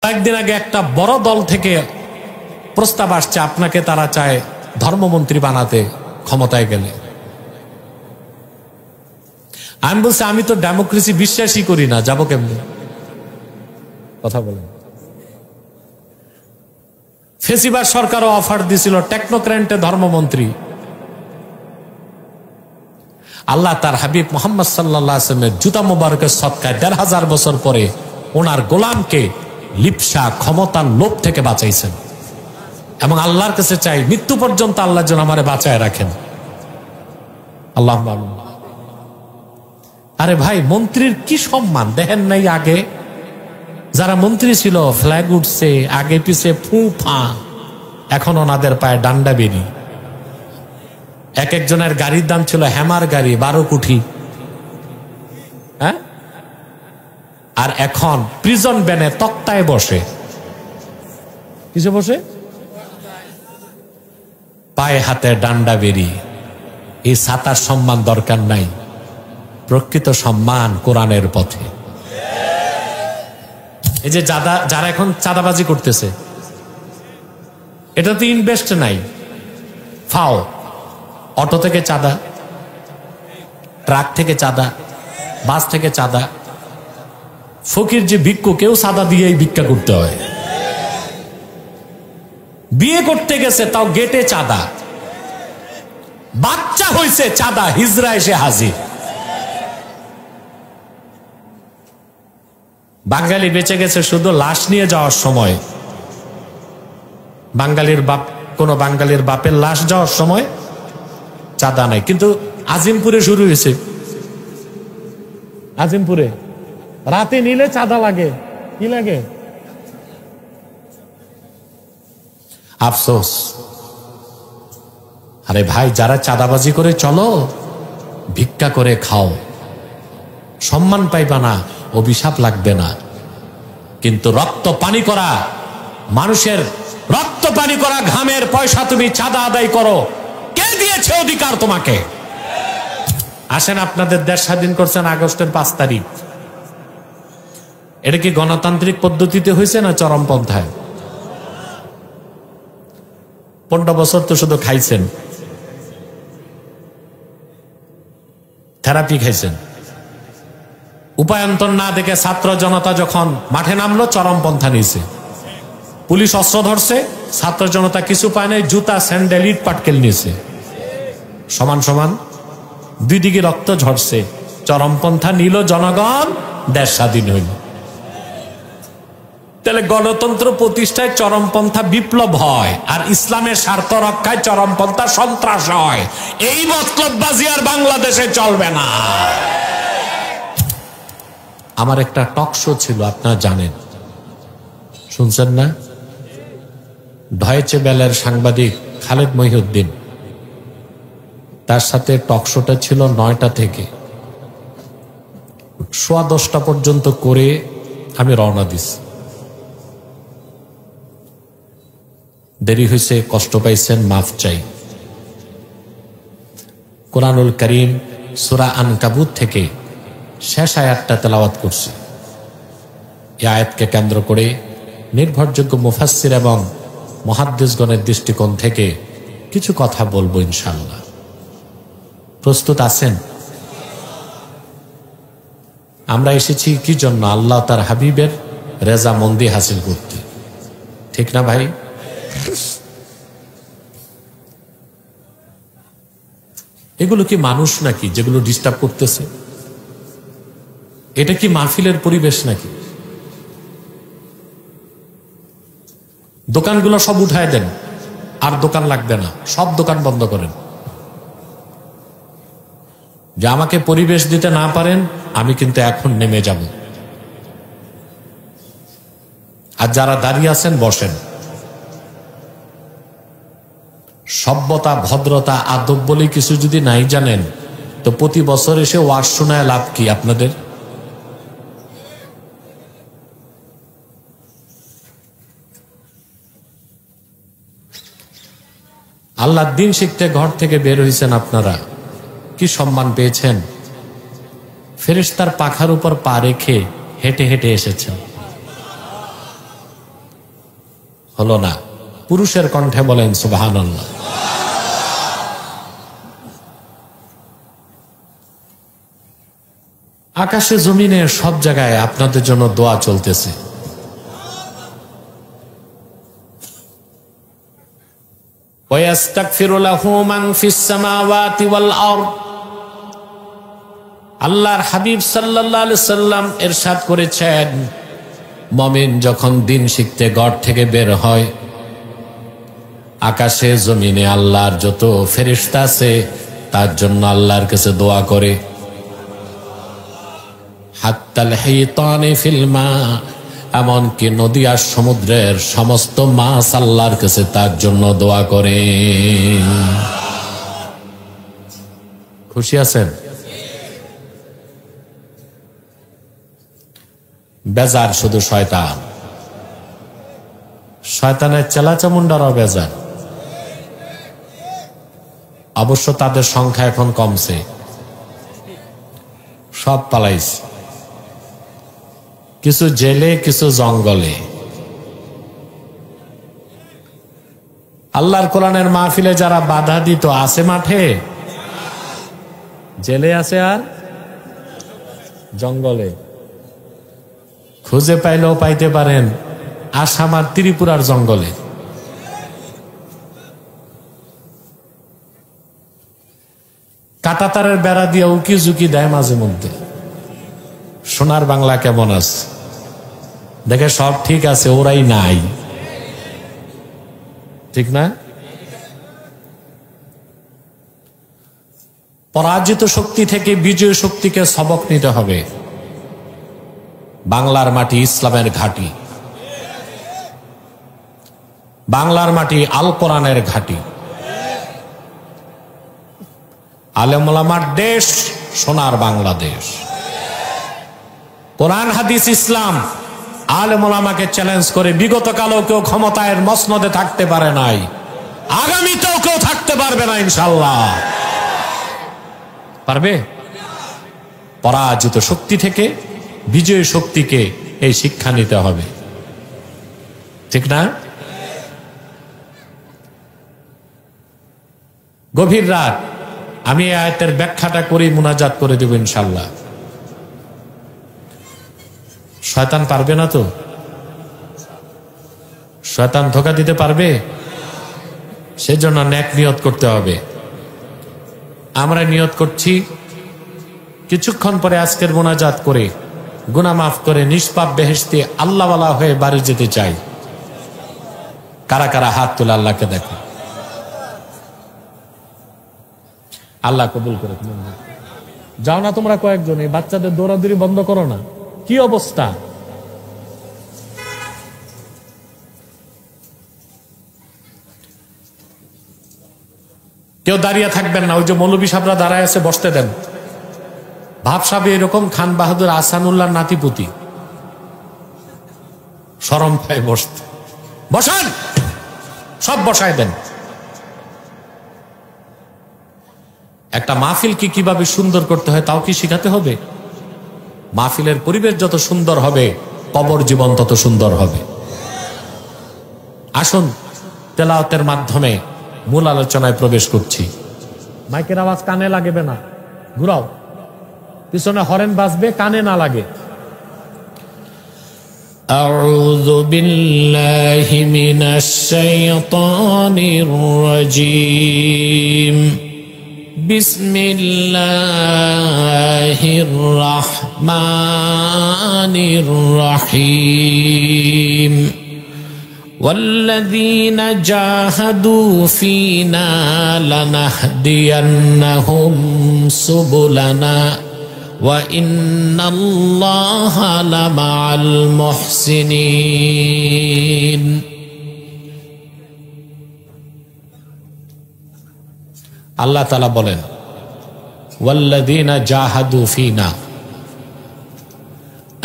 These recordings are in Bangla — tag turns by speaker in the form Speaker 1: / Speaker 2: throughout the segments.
Speaker 1: কয়েকদিন আগে একটা বড় দল থেকে প্রস্তাব আসছে, আপনাকে তারা চায় ধর্মমন্ত্রী বানাতে ক্ষমতায় গেলে। আমি বলছি, আমি তো ডেমোক্রেসি বিশ্বাসই করি না, যাবো কেমনি? কথা বলেন। ফেসিবাদ সরকারও অফার দিছিল টেকনোক্র্যান্টে ধর্মমন্ত্রী। আল্লাহ তার হাবিব মুহাম্মদ সাল্লাল্লাহু আলাইহি ওয়াসাল্লামের জুতা মোবারকের সদকায় ১৫০০ বছর পরে ওনার গোলামকে লিপ্সা ক্ষমতার লোভ থেকে বাঁচাইছেন। এবং আল্লাহর কাছে চাই মৃত্যু পর্যন্ত আল্লাহ যেন আমারে বাঁচায় রাখেন। আল্লাহ। আরে ভাই, মন্ত্রীর কি সম্মান দেখেন নাই? আগে যারা মন্ত্রী ছিল ফ্ল্যাগ উঠছে, আগে পিছে ফু ফা, এখন ওনাদের পায়ে ডান্ডা বেরি। এক একজনের গাড়ির দাম ছিল হ্যামার গাড়ি 12 কোটি, হ্যাঁ? আর এখন প্রিজন ব্যানে তক্তায় বসে। কিসে বসে? পায়ে হাতে ডান্ডা বেরি। এই ছাতার সম্মান দরকার নাই, প্রকৃত সম্মান কোরআনের পথে। এই যে যারা এখন চাঁদাবাজি করতেছে, এটাতে ইনভেস্ট নাই, ফাও। অটো থেকে চাঁদা, ট্রাক থেকে চাঁদা, বাস থেকে চাঁদা। ফকির যে ভিক্ষু, কেউ চাঁদা দিয়েই ভিক্ষা করতে হয়। বিয়ে করতে গেছে, তাও গেটে চাঁদা। বাচ্চা হয়েছে চাঁদা, হিজরা এসে হাজির। বাঙালি বেঁচে গেছে শুধু লাশ নিয়ে যাওয়ার সময়। কোন বাঙালির বাপের লাশ যাওয়ার সময় চাঁদা নাই। কিন্তু আজিমপুরে শুরু হয়েছে। আজিমপুরে রাতে নিলে চাঁদা লাগে। কি লাগে? আফসোস। আরে ভাই, যারা চাঁদাবাজি করে চলো, ভিক্ষা করে খাও, সম্মান পাইবা না, অভিশাপ লাগবে না। কিন্তু রক্ত পানি করা মানুষের রক্ত পানি করা ঘামের পয়সা তুমি চাঁদা আদায় করো, কে দিয়েছে অধিকার তোমাকে? আসেন, আপনাদের দেশ স্বাধীন করছেন আগস্টের 5 তারিখ। এটা কি গণতান্ত্রিক পদ্ধতিতে হয়েছে না চরমপন্থায়? 15 বছর তো শুধু খাইছেন, থেরাপি খাইছেন। উপায়ন্তর না দেখে ছাত্র জনতা যখন মাঠে নামলো, চরমপন্থা নিয়েছে। পুলিশ অস্ত্র ধরছে, ছাত্র জনতা কিছু পায় নাই, জুতা স্যান্ডেল ইট পাটকেল নিয়েছে। সমান সমান দুই দিকে রক্ত ঝরছে। চরমপন্থা নিল জনগণ, দেশ স্বাধীন হইল। তাহলে গণতন্ত্র প্রতিষ্ঠায় চরমপন্থা বিপ্লব হয়, আর ইসলামের স্বার্থ রক্ষায় চরমপন্থা সন্ত্রাস হয়। এই মতলববাজি আর বাংলাদেশে চলবে না। আমার একটা টক শো ছিল, আপনারা জানেন, শুনছেন না? ডয়েচে বেলের সাংবাদিক খালেদ মহিউদ্দিন, তার সাথে টক শোটা ছিল 9টা থেকে 10:15 পর্যন্ত করে আমি রওনা দিছি। দেরি হয়েছে, কষ্ট পাইছেন, মাফ চাই। কোরআনুল কারীম সূরা আনকাবুত থেকে শেষ আয়াতটা তেলাওয়াত করছি। এই আয়াতকে কেন্দ্র করে নির্ভরযোগ্য মুফাসসির এবং মুহাদ্দিসগণের দৃষ্টিকোণ থেকে কিছু কথা বলবো ইনশাআল্লাহ। প্রস্তুত আছেন? আমরা এসেছি কি জন্য? আল্লাহ তার হাবিবের রেজামন্দি হাসিল করতে, ঠিক না ভাই? এগুলো কি মানুষ নাকি যেগুলো ডিস্টার্ব করতেছে? এটা কি মাহফিলের পরিবেশ নাকি? দোকানগুলো সব উঠায় দেন, আর দোকান লাগবে না, সব দোকান বন্ধ করেন। যে আমাকে পরিবেশ দিতে না পারেন, আমি কিন্তু এখন নেমে যাব। আর যারা দাঁড়িয়ে আছেন, বসেন। সভ্যতা, ভদ্রতা, আদব বলে কিছু যদি নাই জানেন, তো প্রতি বছর এসে ওয়াজ শোনায় লাভ কি আপনাদের? আল্লাহর দিন শিখতে ঘর থেকে বের হয়েছেন আপনারা, কি সম্মান পেয়েছেন? ফেরেশতার পাখার উপর পা রেখে হেঁটে হেঁটে এসেছেন। হলো না। পুরুষের কণ্ঠে বলেন সুবহানাল্লাহ। আকাশে জমিনে সব জায়গায় আপনাদের জন্য দোয়া চলতেছে। ওয়াস্তাগফিরু লাহু মান ফিস সামাওয়াতি ওয়াল আরদ। আল্লাহর হাবিব সাল্লাল্লাহু আলাইহি সাল্লাম ইরশাদ করেছেন, মুমিন যখন দিন শিখতে ঘর থেকে বের হয়, আকাশে জমিনে আল্লাহর যত ফেরেশতা আছে তার জন্য আল্লাহর কাছে দোয়া করে। হাত্তাল হাইতানি ফিল মা, এমনকি নদী আর সমুদ্রের সমস্ত মাছ আল্লাহর কাছে তার জন্য দোয়া করে। খুশি আছেন? বেজার শুধু শয়তান, শয়তানের চেলাচামুন্ডারও বেজার। অবশ্য তাদের সংখ্যা এখন কমছে, সব পালাইছে, কিছু জেলে কিছু জঙ্গলে। আল্লাহর কোরআনের মাহফিলে যারা বাধা দিত আছে মাঠে, জেলে আছে আর জঙ্গলে। খুঁজে পাইলেও পাইতে পারেন আসাম আর ত্রিপুরার জঙ্গলে। কাঁটাতারের বেড়া দিয়ে উকি ঝুঁকি দেয় মাঝে মধ্যে, সোনার বাংলা কেমন আছে দেখে সব ঠিক আছে, ওরাই নাই, ঠিক না? পরাজিত শক্তি থেকে বিজয় শক্তিকে সবক নিতে হবে। বাংলার মাটি ইসলামের ঘাঁটি, বাংলার মাটি আল কোরআনের ঘাঁটি, আলেম ওলামার দেশ, সোনার বাংলাদেশ। কোরআন হাদিস ইসলাম আলেম ওলামাকে চ্যালেঞ্জ করে বিগত কালেও কেউ ক্ষমতায়ের মসনদে থাকতে পারে নাই, আগামীতেও কেউ থাকতে পারবে না ইনশাআল্লাহ। পারবে? পরাজিত শক্তি থেকে বিজয়ী শক্তিকে এই শিক্ষা নিতে হবে, ঠিক না? গভীর রাত আমি এই আয়াতের ব্যাখ্যাটা করে মুনাজাত করে দেব ইনশাআল্লাহ। শয়তান পারবে না তো? শয়তান ধোঁকা দিতে পারবে? সেজন্য নেক নিয়ত করতে হবে। আমরা নিয়ত করছি কিছুক্ষণ পরে আজকের মুনাজাত করে গুনাহ মাফ করে নিষ্পাপ বেহেশতে আল্লাহওয়ালা হয়ে বাড়ি যেতে চাই। কারা কারা হাত তুলে আল্লাহকে দেখো। আল্লাহ কবুল করে। যাও না তোমরা কয়েকজন, এই বাচ্চাদের দৌড়াদৌড়ি বন্ধ করো না। কি অবস্থা! কেউ দাঁড়িয়ে থাকবেন না, ওই যে মৌলবী সাহেবরা দাঁড়ায় আছে বসতে দেন। ভাব সাহেব এরকম খান বাহাদুর আহসানুল্লাহ নাতিপুতি, শরম পায় বসতে। বসান, সব বসায় দেন। একটা মাহফিলকে কিভাবে সুন্দর করতে হয় তাও কি শিখাতে হবে? মাহফিলের পরিবেশ যত সুন্দর হবে, কবর জীবন তত সুন্দর হবে। আসুন তেলাওয়াতের মাধ্যমে মূল আলোচনায় প্রবেশ করছি। মাইকের আওয়াজ কানে লাগবে না, ঘুরাও, পিছনে হরেন বাজবে, কানে না লাগে। আউযু বিল্লাহি মিনাশ শাইতানির রাজীম। বিসমিল্লাহির রাহমানির রহিম। والذين جاهدوا فينا لنهدينهم سبلنا وإن الله لمع المحسنين। আল্লাহ তাআলা বলেন ওয়াল্লাযীনা জাহাদু ফিনা,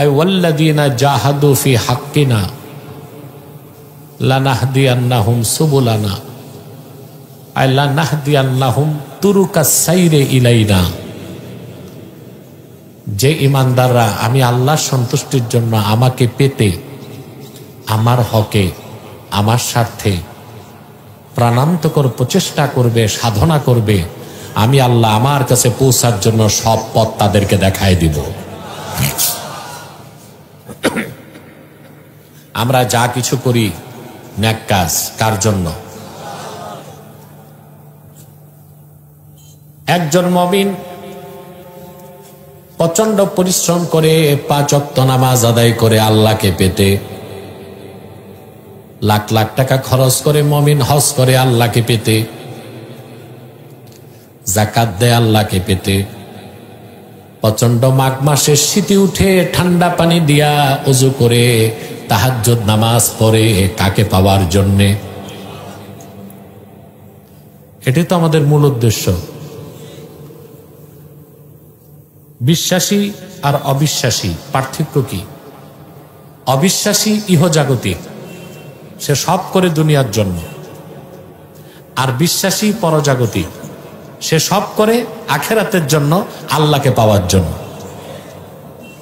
Speaker 1: আই ওয়াল্লাযীনা জাহাদু ফি হাক্কিনা লানাহদিয়ান্নাহুম সুবুলানা, আই লানাহদিয়ান্নাহুম তুরুকাস সাইরে ইলাইনা। যে ইমানদাররা আমি আল্লাহর সন্তুষ্টির জন্য আমাকে পেতে, আমার হকে, আমার স্বার্থে প্রাণান্তকর প্রচেষ্টা করবে, সাধনা করবে, আমি আল্লাহ আমার কাছে পৌঁছার জন্য সব পথ তাদেরকে দেখায় দিব। আমরা যা কিছু করি নেক কাজ কার জন্য? একজন মুমিন প্রচন্ড পরিশ্রম করে 5 ওয়াক্ত নামাজ আদায় করে আল্লাহকে পেতে, লাখ লাখ টাকা খরচ করে মুমিন হজ করে আল্লাহকে পেতে, যাকাত দেয় আল্লাহকে পেতে, প্রচন্ড মাঘ মাসের শীতে উঠে ঠান্ডা পানি দিয়া ওযু করে তাহাজ্জুদ নামাজ পড়ে কাকে পাওয়ার জন্যে? এটাই তো আমাদের মূল উদ্দেশ্য। বিশ্বাসী আর অবিশ্বাসী পার্থক্য কি? অবিশ্বাসী ইহজাগতিক, সে সব করে দুনিয়ার জন্য, আর বিশ্বাসী পরজাগতিক, সে সব করে আখিরাতের জন্য, আল্লাহকে পাওয়ার জন্য।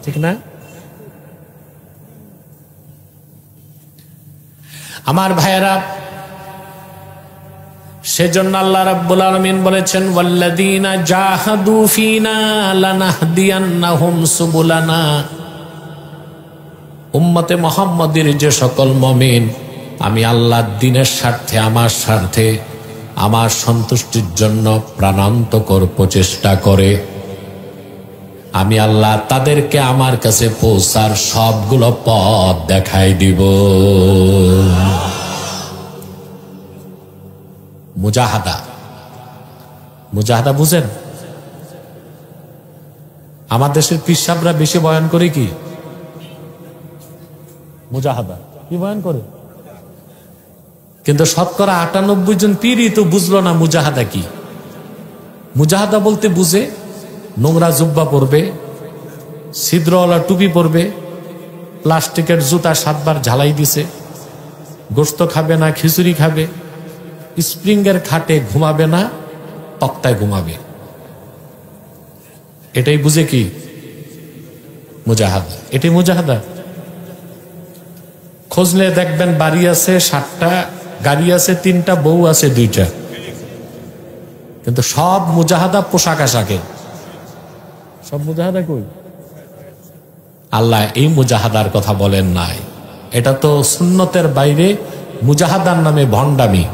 Speaker 1: ঠিক না? আমার ভাইয়েরা, সেজন্য আল্লাহ রাব্বুল আলামিন বলেছেন, ওয়াল্লাযীনা জাহাদু ফীনা লানাহদিয়ান্নাহুম সুবুলানা। উম্মতে মুহাম্মাদের যে সকল মুমিন আমি আল্লাহর দ্বীনের স্বার্থে, আমার স্বার্থে, আমার সন্তুষ্টির জন্য প্রাণান্তকর প্রচেষ্টা করে, আমি আল্লাহ তাদেরকে আমার কাছে পৌঁছার সবগুলো পথ দেখাই দিব। মুজাহাদা, মুজাহাদা বুঝেন? আমার দেশের পীর সাহেবরা বেশি বয়ান করে কি মুজাহাদা, কি বয়ান করে, কিন্তু শতকরা 98 জন পীরই তো বুঝলো না মুজাহাদা কি। মুজাহাদা বলতে বুঝে নোংরা জুব্বা পরবে, ছিদ্রওয়ালা টুপি পরবে, প্লাস্টিকের জুতা 7 বার ঝালাই দিছে, গোশত খাবে না, খিচুড়ি খাবে, স্প্রিংয়ের খাটে ঘুমাবে না, তক্তায় ঘুমাবে। এটাই বুঝে কি মুজাহাদা। এটাই মুজাহাদা। খোঁজলে দেখবেন বাড়ি আছে 7টা, গাড়ি আছে 3টা, বউ আছে 2টা, কিন্তু সব মুজাহাদা পোশাক আশাকে। সব মুজাহাদা কই? আল্লাহ এই মুজাহাদার কথা বলেন নাই। এটা তো সুন্নতের বাইরে মুজাহাদার নামে ভণ্ডামি।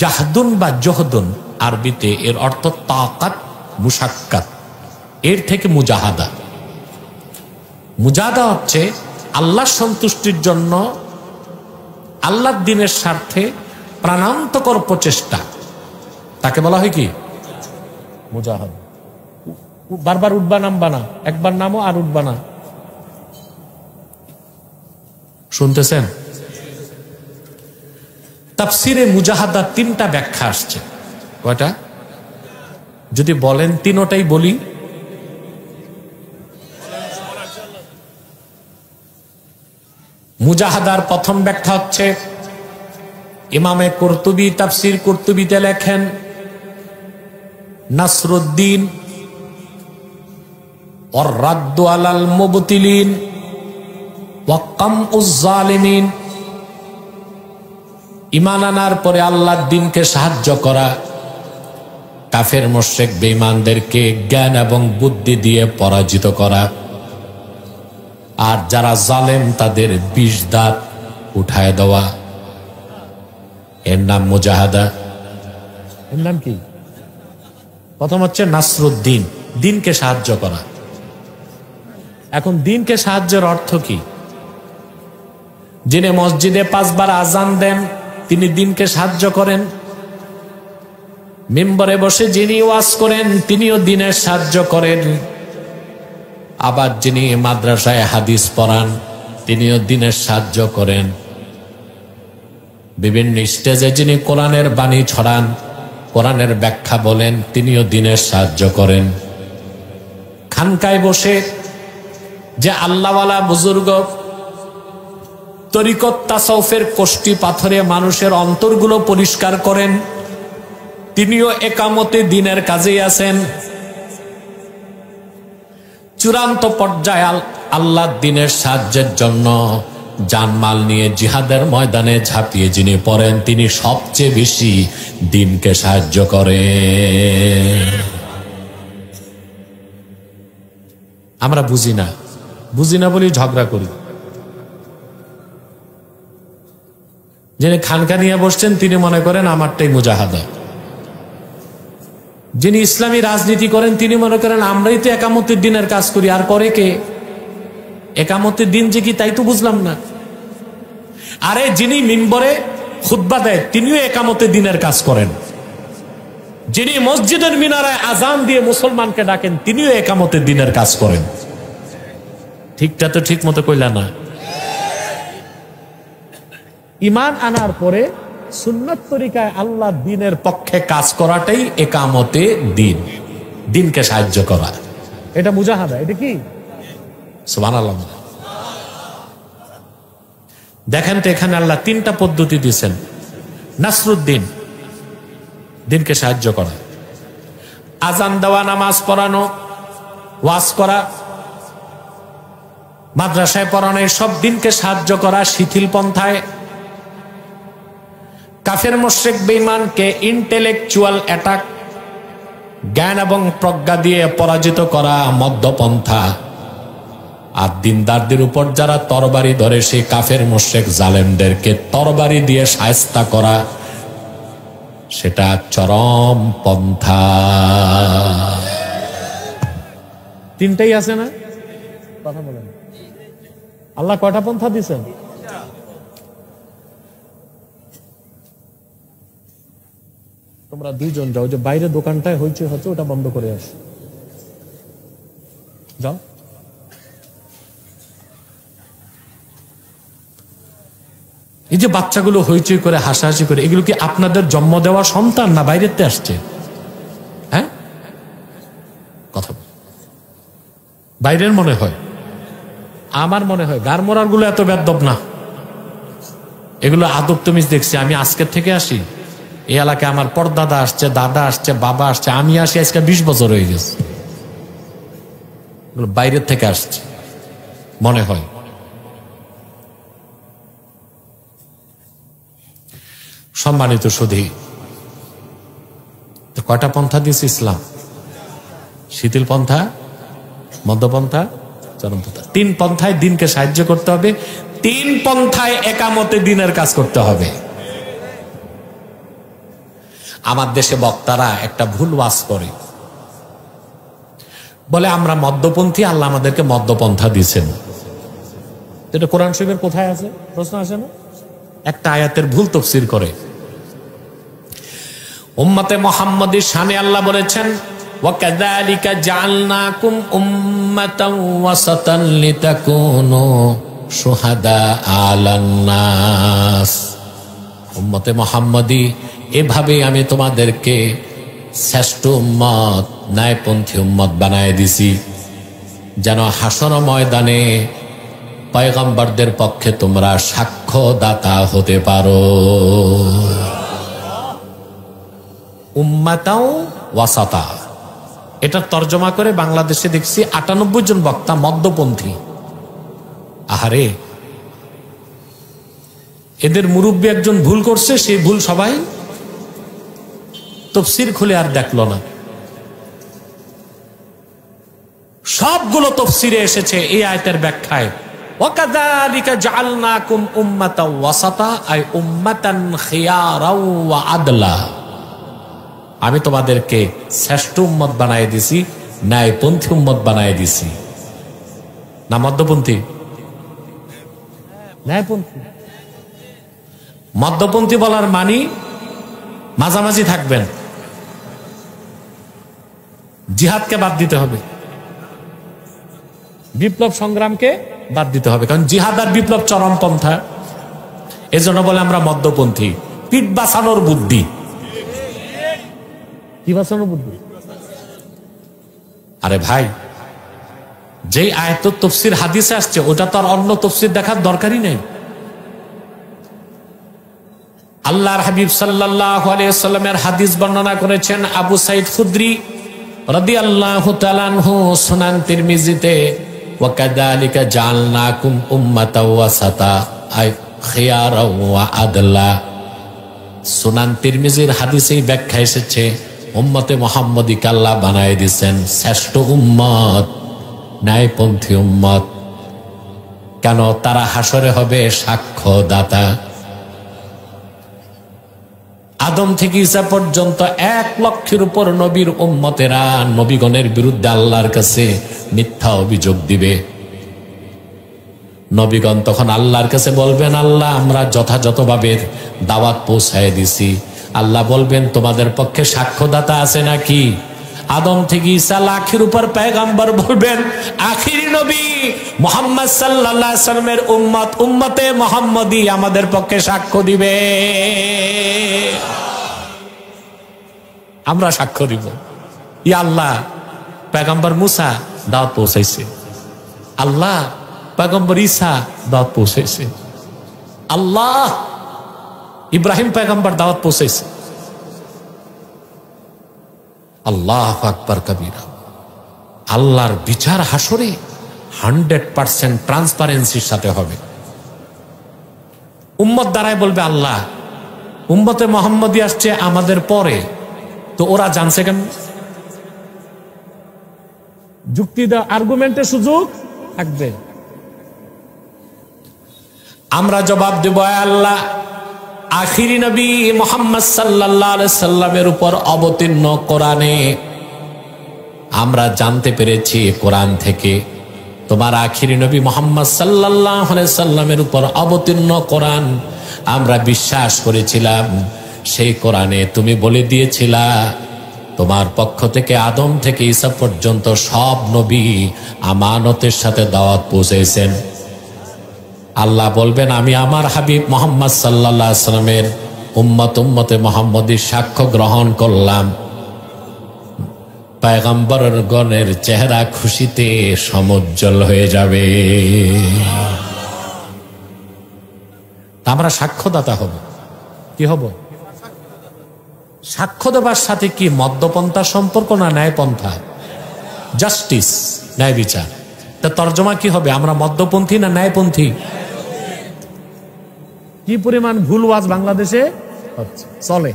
Speaker 1: জাহদুন বা জহদুন আরবিতে এর অর্থ তাকাত, মুশাক্কাত, এর থেকে মুজাহাদা। মুজাহাদা হচ্ছে আল্লাহর সন্তুষ্টির জন্য, আল্লাহর দ্বীনের স্বার্থে প্রাণান্তকর প্রচেষ্টা, তাকে বলা হয় কি মুজাহাদা। বারবার উঠবা নামবা না, একবার নামো আর উঠবা না। শুনতেছেন? তাফসিরে মুজাহাদা 3টা ব্যাখ্যা আসছে। কয়টা? যদি বলেন 3টাই বলি। মুজাহাদার প্রথম ব্যাখ্যা হচ্ছে, ইমামে কুরতুবী তাফসির কুরতুবীতে লেখেন, নাসরুদ্দিন ওয়ার রাদ্দু আলাল মুবতিলিন ওয়া কামউজ জালিমিন। ঈমান আনার পরে আল্লাহর দ্বীনকে সাহায্য করা, কাফের মুশরিক বেঈমানদেরকে জ্ঞান এবং বুদ্ধি দিয়ে পরাজিত করা, আর যারা জালেম তাদের 20 দাঁত উঠায় দেওয়া, এর নাম মুজাহাদা। এর নাম কি? প্রথম হচ্ছে নাসরুদ্দিন, দ্বীনকে সাহায্য করা। এখন দ্বীনকে সাহায্যের অর্থ কি? যিনি মসজিদে 5 বার আজান দেন তিনি দ্বীনকে সাহায্য করেন। মিম্বরে বসে যিনি ওয়াজ করেন তিনিও দ্বীনের সাহায্য করেন। আবার যিনি মাদ্রাসায় হাদিস পড়ান তিনিও দ্বীনের সাহায্য করেন। বিভিন্ন স্টেজে যিনি কোরআনের বাণী ছড়ান, কোরআনের ব্যাখ্যা বলেন, তিনিও দ্বীনের সাহায্য করেন। খানকায় বসে যে আল্লাহওয়ালা বুজুর্গ তরিকত তাসাউফের কষ্টি পাথরে মানুষের অন্তরগুলো পরিষ্কার করেন, তিনিও একামতে দ্বীনের কাজেই আছেন। চূড়ান্ত পর্যায়ে আল্লাহর দ্বীনের সাহায্যের জন্য জানমাল নিয়ে জিহাদের ময়দানে ঝাঁপিয়ে যিনি পড়েন তিনি সবচেয়ে বেশি দ্বীনকে সাহায্য করেন। আমরা বুঝি না বলি ঝগড়া করি। যিনি খানকা নিয়ে বসছেন তিনি মনে করেন আমারটাই মুজাহাদা। যিনি ইসলামী রাজনীতি করেন তিনি মনে করেন আমরাই তো একামতের দিনের কাজ করি, আর করে কে? একামতের দিন যে কি তাই তো বুঝলাম না। আরে যিনি মিম্বরে খুতবা দেয় তিনিও একামতের দিনের কাজ করেন। যিনি মসজিদের মিনারায় আজান দিয়ে মুসলমানকে ডাকেন তিনিও একামতের দিনের কাজ করেন। ঠিকটা তো ঠিক মতো কইলা না। ঈমান আনার পরে সুন্নাত তরিকায় আল্লাহ দ্বীনের পক্ষে কাজ করাটাই একামতে দ্বীন, দ্বীনকে সাহায্য করা। এটা মুজাহাদা। এটা কি? সুবহানাল্লাহ। দেখেন তো এখানে আল্লাহ তিনটা পদ্ধতি দিয়েছেন। নাসরুদ্দিন, দ্বীনকে সাহায্য করা, আজান দেওয়া, নামাজ পড়ানো, ওয়াজ করা, মাদ্রাসায় পড়ানো, সব দ্বীনকে সাহায্য করা শিথিল পন্থায়। কাফের মুশরিক বেঈমানকে ইন্টেলেকচুয়াল অ্যাটাক, জ্ঞান এবং প্রজ্ঞা দিয়ে পরাজিত করা মধ্যপন্থা। আর দিনদারদের উপর যারা তরবারি ধরে সেই কাফের মুশরিক জালেমদেরকে তরবারি দিয়ে শায়েস্তা করা, সেটা চরম পন্থা। তিনটাই আছে না? কথা বলেন। আল্লাহ কয়টা পন্থা দিয়েছেন? তোমরা দুইজন যাও, যে বাইরে দোকানটায় হইছে হচ্ছে ওটা বন্ধ করে আস, যাও। এই যে বাচ্চাগুলো হইচই করে হাসাহাসি করে, এগুলো কি আপনাদের জন্ম দেওয়া সন্তান না বাইরেতে আসছে? হ্যাঁ, কথা বাইরের মনে হয়। আমার মনে হয় গারমোরার গুলো এত বেদব না, এগুলো আদব তমিজ দেখছি। আমি আজকের থেকে আসি এই এলাকায়, আমার পরদাদা আসছে, দাদা আসছে, বাবা আসছে, আমি আসি আজকে 20 বছর হয়ে গেছে। এগুলো বাইরের থেকে আসছে মনে হয়। সম্মানিত সুধী, কয়টা পন্থা দিয়েছে ইসলাম? শিথিল পন্থা, মধ্যপন্থা, চরমপন্থা। তিন পন্থায় দিনকে সাহায্য করতে হবে, তিন পন্থায় একামতে দিনের কাজ করতে হবে। আমার দেশে বক্তারা একটা ভুল ওয়াজ করে, বলে আমরা মধ্যপন্থী, আল্লাহ আমাদেরকে মধ্যপন্থা দিয়েছেন। এটা কোরআন শরীফের কোথায় আছে? প্রশ্ন আসে না? একটা আয়াতের ভুল তাফসীর করে। উম্মতে মুহাম্মাদীর শানে আল্লাহ বলেছেন, ওয়াকাযালিকা জাআলনাকুম উম্মাতান ওয়াসাতান লিতাকুনু শুহাদা আলান নাস। উম্মতে মুহাম্মাদী, এভাবে আমি তোমাদেরকে শ্রেষ্ঠ উম্মত, ন্যায়পন্থী উম্মত বানায় দিছি, যেন হাসর ময়দানে পয়গম্বরদের পক্ষে তোমরা সাক্ষ্যদাতা হতে পারো। উম্মাতাও ওয়াসাতা, এটার তর্জমা করে বাংলাদেশে দেখছি 98 জন বক্তা মধ্যপন্থী। আহারে, এদের মুরব্বী একজন ভুল করছে, সেই ভুল সবাই তাফসীর খুলে আর দেখলো না। সবগুলো তাফসীরে এসেছে এই আয়াতের ব্যাখ্যায়, ওয়াকাযালিকা জাআলনাকুম উম্মাতাও ওয়াসাতা, আই উম্মাতান খিয়ারাও ওয়া আদলা। আমি তোমাদেরকে শ্রেষ্ঠ উম্মত বানায় দিছি, ন্যায়পন্থী উম্মত বানায় দিছি। না মধ্যপন্থী? ন্যায়পন্থী। মধ্যপন্থী বলার মানি মাঝামাঝি থাকবেন। জিহাদকে বাদ দিতে হবে, বিপ্লব সংগ্রামকে বাদ দিতে হবে, কারণ জিহাদ আর বিপ্লব চরমপন্থা। এজন্য বলে আমরা মধ্যপন্থী। পিঠ বাঁচানোর বুদ্ধি। কি বাঁচানোর বুদ্ধি? আরে ভাই, যেই আয়াতুত তাফসীর হাদিসে আসছে ওটা তো আর অন্য তাফসীর দেখার দরকারই নেই। আল্লাহর হাবিব সাল্লাল্লাহু আলাইহি ওয়াসাল্লামের হাদিস বর্ণনা করেছেন আবু সাঈদ খুদরি রাদিয়াল্লাহু তাআলা আনহু, সুনান তিরমিজিতে ওয়া কাযালিকা জাআলনাকুম উম্মাতাও ওয়াসাতা আই খিয়ারাও ওয়া আদলা। সুনান তিরমিজির হাদিসেই ব্যাখ্যা এসেছে, উম্মতে মুহাম্মদীকে আল্লাহ বানায় দিয়েছেন শ্রেষ্ঠ উম্মত, ন্যায়পন্থী উম্মত। কেন? তারা হাসরে হবে সাক্ষ্যদাতা। আদম থেকে ঈসা পর্যন্ত 1 লক্ষের উপর নবীর উম্মতেরা নবীগণের বিরুদ্ধে আল্লাহর কাছে মিথ্যা অভিযোগ দিবে। নবীগণ তখন আল্লাহর কাছে বলবেন, আল্লাহ আমরা যথাযথভাবে দাওয়াত পৌঁছায় দিছি। আল্লাহ বলবেন, তোমাদের পক্ষে সাক্ষ্যদাতা আছে নাকি? আদম থেকে ঈসা লাখের উপর পয়গম্বর বলবেন, আখিরি নবী মুহাম্মদ সাল্লাল্লাহু আলাইহি সাল্লামের উম্মত, উম্মতে মুহাম্মদী আমাদের পক্ষে সাক্ষ্য দিবে। আমরা সাক্ষ্য দিব, ইয়া আল্লাহ পয়গম্বর মুসা দাওয়াত পৌঁছাইছে, আল্লাহ পয়গম্বর ঈসা দাওয়াত পৌঁছাইছে, আল্লাহ ইব্রাহিম পয়গম্বর দাওয়াত পৌঁছাইছে। আল্লাহু আকবার কবীরা। আল্লাহর বিচার হাসরে 100% ট্রান্সপারেন্সির সাথে হবে। উম্মত দ্বারাই বলবে, আল্লাহ উম্মতে মুহাম্মদী আসছে আমাদের পরে, তো ওরা জানছে কেন? যুক্তি দেওয়া, আর্গুমেন্টের সুযোগ থাকবে। আমরা জবাব দেব, আল্লাহ আখিরি নবী মুহাম্মদ সাল্লাল্লাহু আলাইহি সাল্লামের উপর অবতীর্ণ কোরআনে আমরা জানতে পেরেছি, কোরআন থেকে তোমার আখিরি নবী মুহাম্মদ সাল্লাল্লাহু আলাইহি সাল্লামের উপর অবতীর্ণ কোরআন আমরা বিশ্বাস করেছিলাম। সেই কোরআনে তুমি বলে দিয়েছিলা তোমার পক্ষ থেকে আদম থেকে ঈসা পর্যন্ত সব নবী আমানতের সাথে দাওয়াত পৌঁছেছেন। আল্লাহ বলবেন, আমি আমার হাবিব মুহাম্মদ সাল্লাল্লাহু আলাইহি সাল্লামের উম্মতে মুহাম্মদীর সাক্ষ্য গ্রহণ করলাম। পয়গম্বরগণের চেহারা খুশিতে সমুজ্জ্বল হয়ে যাবে। আমরা সাক্ষ্যদাতা হব। কি হব? সাক্ষ্য দেবার সাথে কি মধ্যপন্থার সম্পর্ক না ন্যায়পন্থা? জাস্টিস, ন্যায় বিচার। তা তর্জমা কি হবে? আমরা মধ্যপন্থী না ন্যায়পন্থী? কি পরিমাণ ভুল ওয়াজ বাংলাদেশে চলে।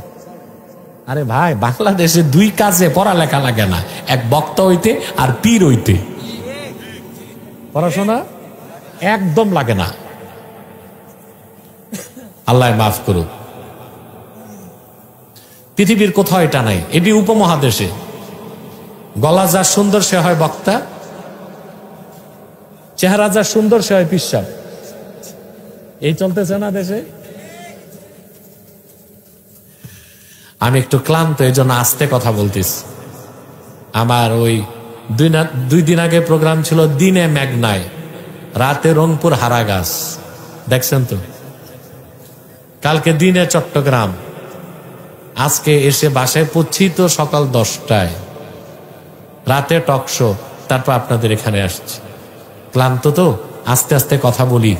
Speaker 1: আরে ভাই, বাংলাদেশে 2 কাজে পড়ালেখা লাগে না, এক বক্তা হইতে আর পীর হইতে। পড়াশোনা একদম লাগে না। আল্লাহ মাফ করুক। পৃথিবীর কোথাও এটা নাই, এটি উপমহাদেশে। গলা যা সুন্দর সে হয় বক্তা, চেহারা যা সুন্দর সে হয় পিসাব। এই চলতেছে না দেশে। আমি একটু ক্লান্ত, এই জন্য আস্তে কথা বলতেছি। আমার ওই 2 দিন আগে প্রোগ্রাম ছিল, দিনে মেঘনায়, রাতে রংপুর হারাগাছ, দেখছেন তো? কালকে দিনে চট্টগ্রাম, আজকে এসে বাসায় পড়ছি তো সকাল 10টায়, রাতে টকশো, তারপর আপনাদের এখানে আসছি। ক্লান্ত তো, আস্তে আস্তে কথা বলি,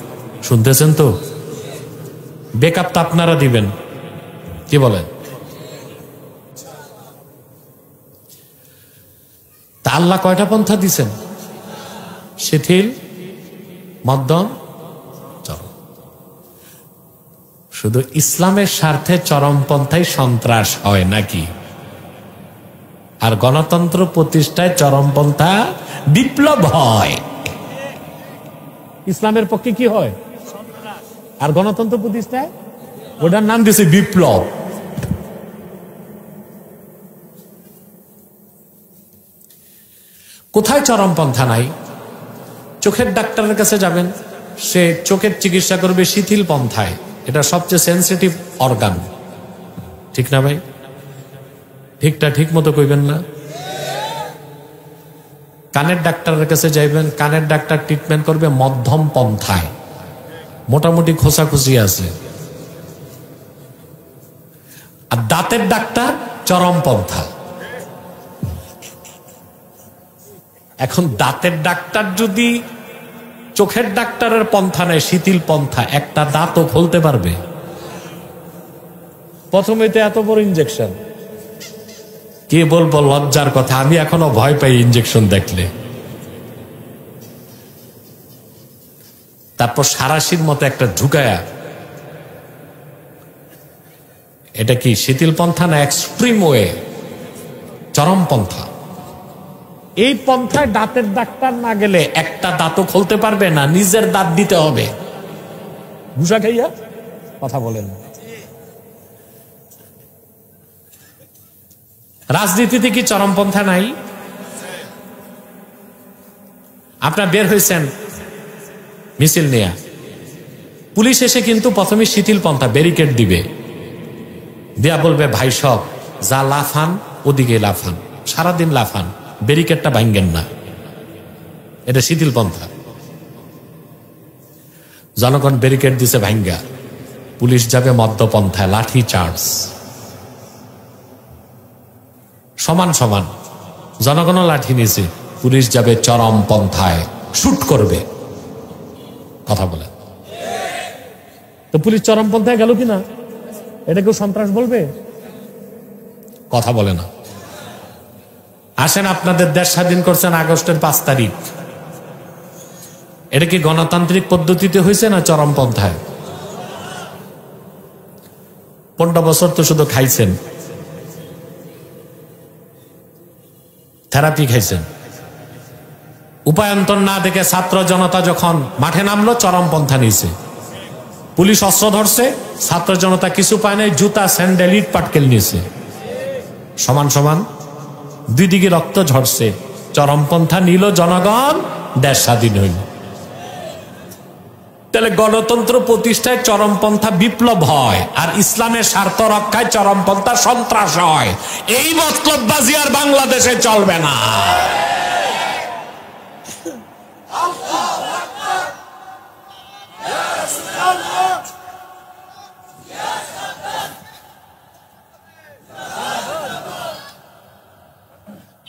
Speaker 1: শুনতেছেন তো? বেকআপ তো আপনারা দিবেন, কি বলেন? তা আল্লাহ কয়টা পন্থা দিছেন? শিথিল, মধ্যম, চরম। শুধু ইসলামের স্বার্থে চরমপন্থায় সন্ত্রাস হয় নাকি? আর গণতন্ত্র প্রতিষ্ঠায় চরমপন্থা বিপ্লব হয়। ইসলামের পক্ষে কি হয়? আর গণতন্ত্র প্রতিষ্ঠায় ওটার নাম দিয়েছে বিপ্লব। কোথায় চরমপন্থা নাই? চোখের ডাক্তারের কাছে যাবেন, সে চোখের চিকিৎসা করবে শিথিল পন্থায়। এটা সবচেয়ে সেন্সিটিভ অর্গান, ঠিক না ভাই? ঠিকটা ঠিক মতো কইবেন না? কানের ডাক্তারের কাছে যাইবেন, কানের ডাক্তার ট্রিটমেন্ট করবে মধ্যম পন্থায়, মোটামুটি খোঁচাখুচি আছে। আর দাঁতের ডাক্তার চরম পন্থা। এখন দাঁতের ডাক্তার যদি চোখের ডাক্তারের পন্থা নেয়, শিথিল পন্থা, একটা দাঁতও খুলতে পারবে? প্রথমে তো এত বড় ইনজেকশন, কে বলবো, লজ্জার কথা। আমি এখনো ভয় পাই ইনজেকশন দেখলে। তারপর সারাশির মতো একটা ঢুকায়া, এটা কি শিথিল পন্থা না এক্সট্রিম ওয়ে, চরম পন্থা। এই পন্থায় দাঁতের ডাক্তার না গেলে একটা দাঁতও খুলতে পারবে না, নিজের দাঁত দিতে হবে। ঘুষা খাইয়া কথা বলেন। রাজনীতিতে কি চরমপন্থা নাই? আপনার বের হয়েছেন মিছিল নিয়ে, পুলিশ এসে কিন্তু প্রথমে শিথিল পন্থা ব্যারিকেড দিবে, দিয়া বলবে ভাই সব যা লাফান ওদিকে লাফান, সারাদিন লাফান, ব্যারিকেডটা ভাঙ্গেন না। এটা শিথিল পন্থা। জনগণ ব্যারিকেড দিছে ভাঙ্গা, পুলিশ যাবে মধ্যপন্থায়, লাঠি চার্জ। সমান সমান, জনগণও লাঠি নিয়েছে, পুলিশ যাবে চরম পন্থায়, শুট করবে। কথা বলে তো পুলিশ চরম পন্থায় গেল কিনা এটা কেউ সন্ত্রাস বলবে? কথা বলে না। আসেন, আপনাদের দেশ স্বাধীন করছেন আগস্টের 5 তারিখ, এটা কি গণতান্ত্রিক পদ্ধতিতে হয়েছে না চরম পন্থায়? 15 বছর তো শুধু খাইছেন, থেরাপি খাইছেন। উপায়ন্তর না দেখে ছাত্র জনতা যখন মাঠে নামলো, চরম পন্থা নিয়েছে। পুলিশ অস্ত্র ধরছে, ছাত্র জনতা কিছু পায় নাই, জুতা স্যান্ডেল ইট পাটকেল নিয়েছে। সমান সমান, দুই দিকে রক্ত ঝরছে, চরমপন্থা নিল জনগণ, দেশ স্বাধীন হইল। তাহলে গণতন্ত্র প্রতিষ্ঠায় চরমপন্থা বিপ্লব হয়, আর ইসলামের স্বার্থ রক্ষায় চরমপন্থা সন্ত্রাস হয়। এই মতলববাজি আর বাংলাদেশে চলবে না।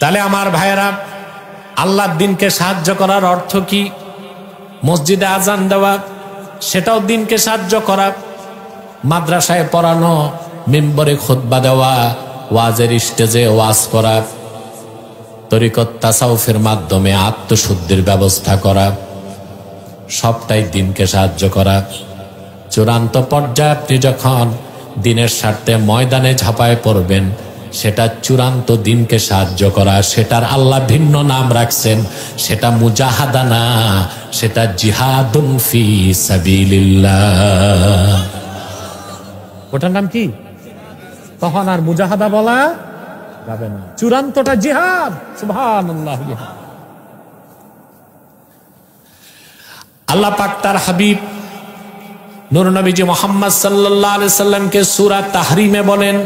Speaker 1: তাহলে আমার ভাইয়েরা, আল্লাহর দিনকে সাহায্য করার অর্থ কি? মসজিদে আজান দেওয়া, সেটাও দিনকে সাহায্য করা। মাদ্রাসায় পড়ানো, মিম্বরে খুতবা দেওয়া, ওয়াজের স্টেজে ওয়াজ করা, তরিকত তাসাউফের মাধ্যমে আত্মশুদ্ধির ব্যবস্থা করা, সবটাই দিনকে সাহায্য করা। চূড়ান্ত পর্যায়ে আপনি যখন দিনের স্বার্থে ময়দানে ঝাঁপায় পড়বেন, সেটা চূড়ান্ত দিনকে সাহায্য করা। সেটার আল্লাহ ভিন্ন নাম রাখছেন, সেটা মুজাহাদা না, সেটা জিহাদুন ফি সাবিলিল্লাহ। ওটার নাম কি? তখন আর মুজাহাদা বলা যাবে না, চূড়ান্তটা জিহাদ। সুবহানাল্লাহ। আল্লাহ পাক তার হাবিব নূর নবীজি মুহাম্মদ সাল্লাল্লাহু আলাইহি সাল্লামকে সূরা তাহরিমে বলেন,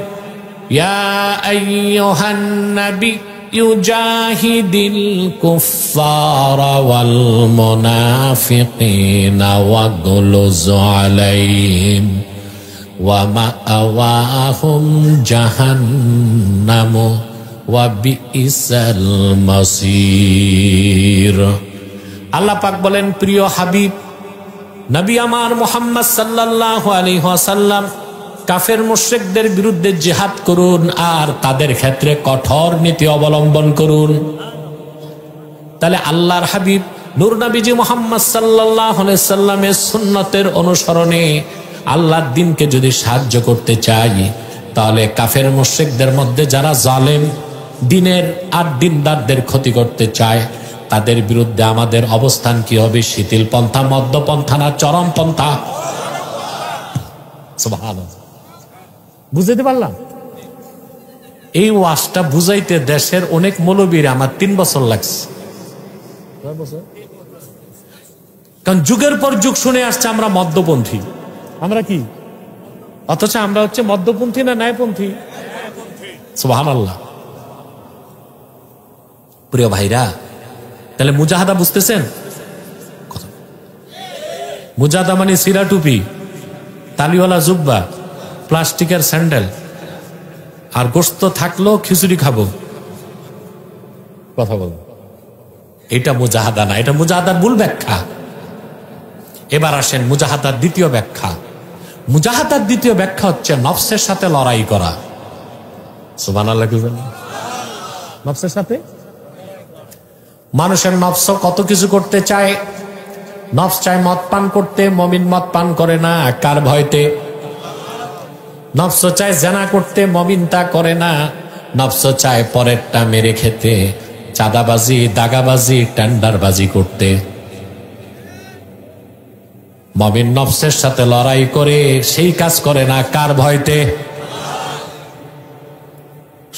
Speaker 1: ইয়া আইয়ুহান নাবিয়্যু জাহিদিল কুফফারা ওয়াল মুনাফিকিনা ওয়াগলুজ আলাইহিম ওয়া মাআওয়াহুম জাহান্নাম ওয়া বিইসাল মাসির। আল্লাহ পাক বলেন, প্রিয় হাবিব নবী আমার মুহাম্মদ সাল্লাল্লাহু আলাইহি ওয়াসাল্লাম, কাফের মুশরিকদের বিরুদ্ধে জিহাদ করুন আর তাদের ক্ষেত্রে কঠোর নীতি অবলম্বন করুন। তাহলে আল্লাহর হাবিব নূর নবীজি মুহাম্মদ সাল্লাল্লাহু আলাইহি সাল্লামের সুন্নতের অনুসরণে আল্লাহর দ্বীনকে যদি সাহায্য করতে চাই, তাহলে কাফের মুশরিকদের মধ্যে যারা জালেম, দ্বীনের আর দ্বীনদারদের ক্ষতি করতে চায়, তাদের বিরুদ্ধে আমাদের অবস্থান কি হবে? শিথিল পন্থা, মধ্যপন্থা না চরম পন্থা? সুবহানাল্লাহ। বুঝাইতে পারলাম? এই ওয়াজটা বুঝাইতে দেশের অনেক মৌলবীর আমার 3 বছর লাগছে। কারণ যুগের পর যুগ শুনে আসছে আমরা মধ্যপন্থী। আমরা কি? অথচ আমরা হচ্ছে মধ্যপন্থী না ন্যায়পন্থী? সুবহানাল্লাহ। প্রিয় ভাইরা, তাহলে মুজাহাদা বুঝতেছেন? মুজাহাদা মানে সিরা টুপি, তালিওয়ালা জুব্বা, প্লাস্টিকের স্যান্ডেল, আর গোশত থাকলো খিচুড়ি খাবো। কথা বল, এটা মুজাহাদা না, এটা মুজাহাদার মূল ব্যাখ্যা। এবার আসেন মুজাহাদার দ্বিতীয় ব্যাখ্যা। মুজাহাদার দ্বিতীয় ব্যাখ্যা হচ্ছে নফসের সাথে লড়াই করা। সুবহানাল্লাহ। নফসের সাথে, মানুষের নফস কত কিছু করতে চায়, নফস চায় মদ পান করতে, মুমিন মদ পান করে না। কার ভয়তে? নফস চায় জেনা করতে, মুমিন তা করে না। নফস চায় পরেরটা মেরে খেতে, চাঁদাবাজি, দাগাবাজি, টেন্ডারবাজি করতে। মুমিন নফসের সাথে লড়াই করে সেই কাজ করে না। কার ভয়তে?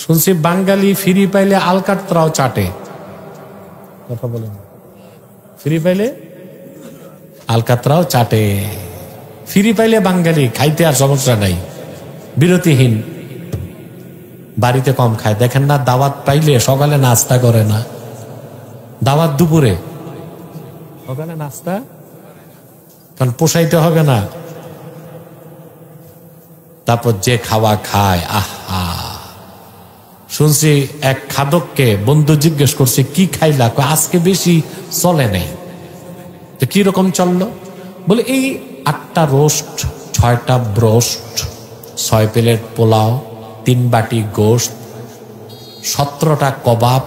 Speaker 1: শুনছি বাঙালি ফ্রি পাইলে আলকাতরাও চাটে। কথা বলেন, ফ্রি পাইলে আলকাতরাও চাটে। ফ্রি পাইলে বাঙালি খাইতে আর সমস্যা নাই, বিরতিহীন। বাড়িতে কম খায়। দেখেন না, দাওয়াত পাইলে সকালে নাস্তা করে না, দাওয়াত দুপুরে, সকালে নাস্তা, কারণ পোষাইতে হবে না। তারপর যে খাওয়া খায়, আহা। শুনছি এক খাদককে বন্ধু জিজ্ঞেস করছে, কি খাইলা? আজকে বেশি চলে নেই। তো কিরকম চললো? বলে এই 8টা রোস্ট, 6টা ব্রোস্ট, 6 প্লেট পোলাও, 3 বাটি গোশত, 17টা কবাব,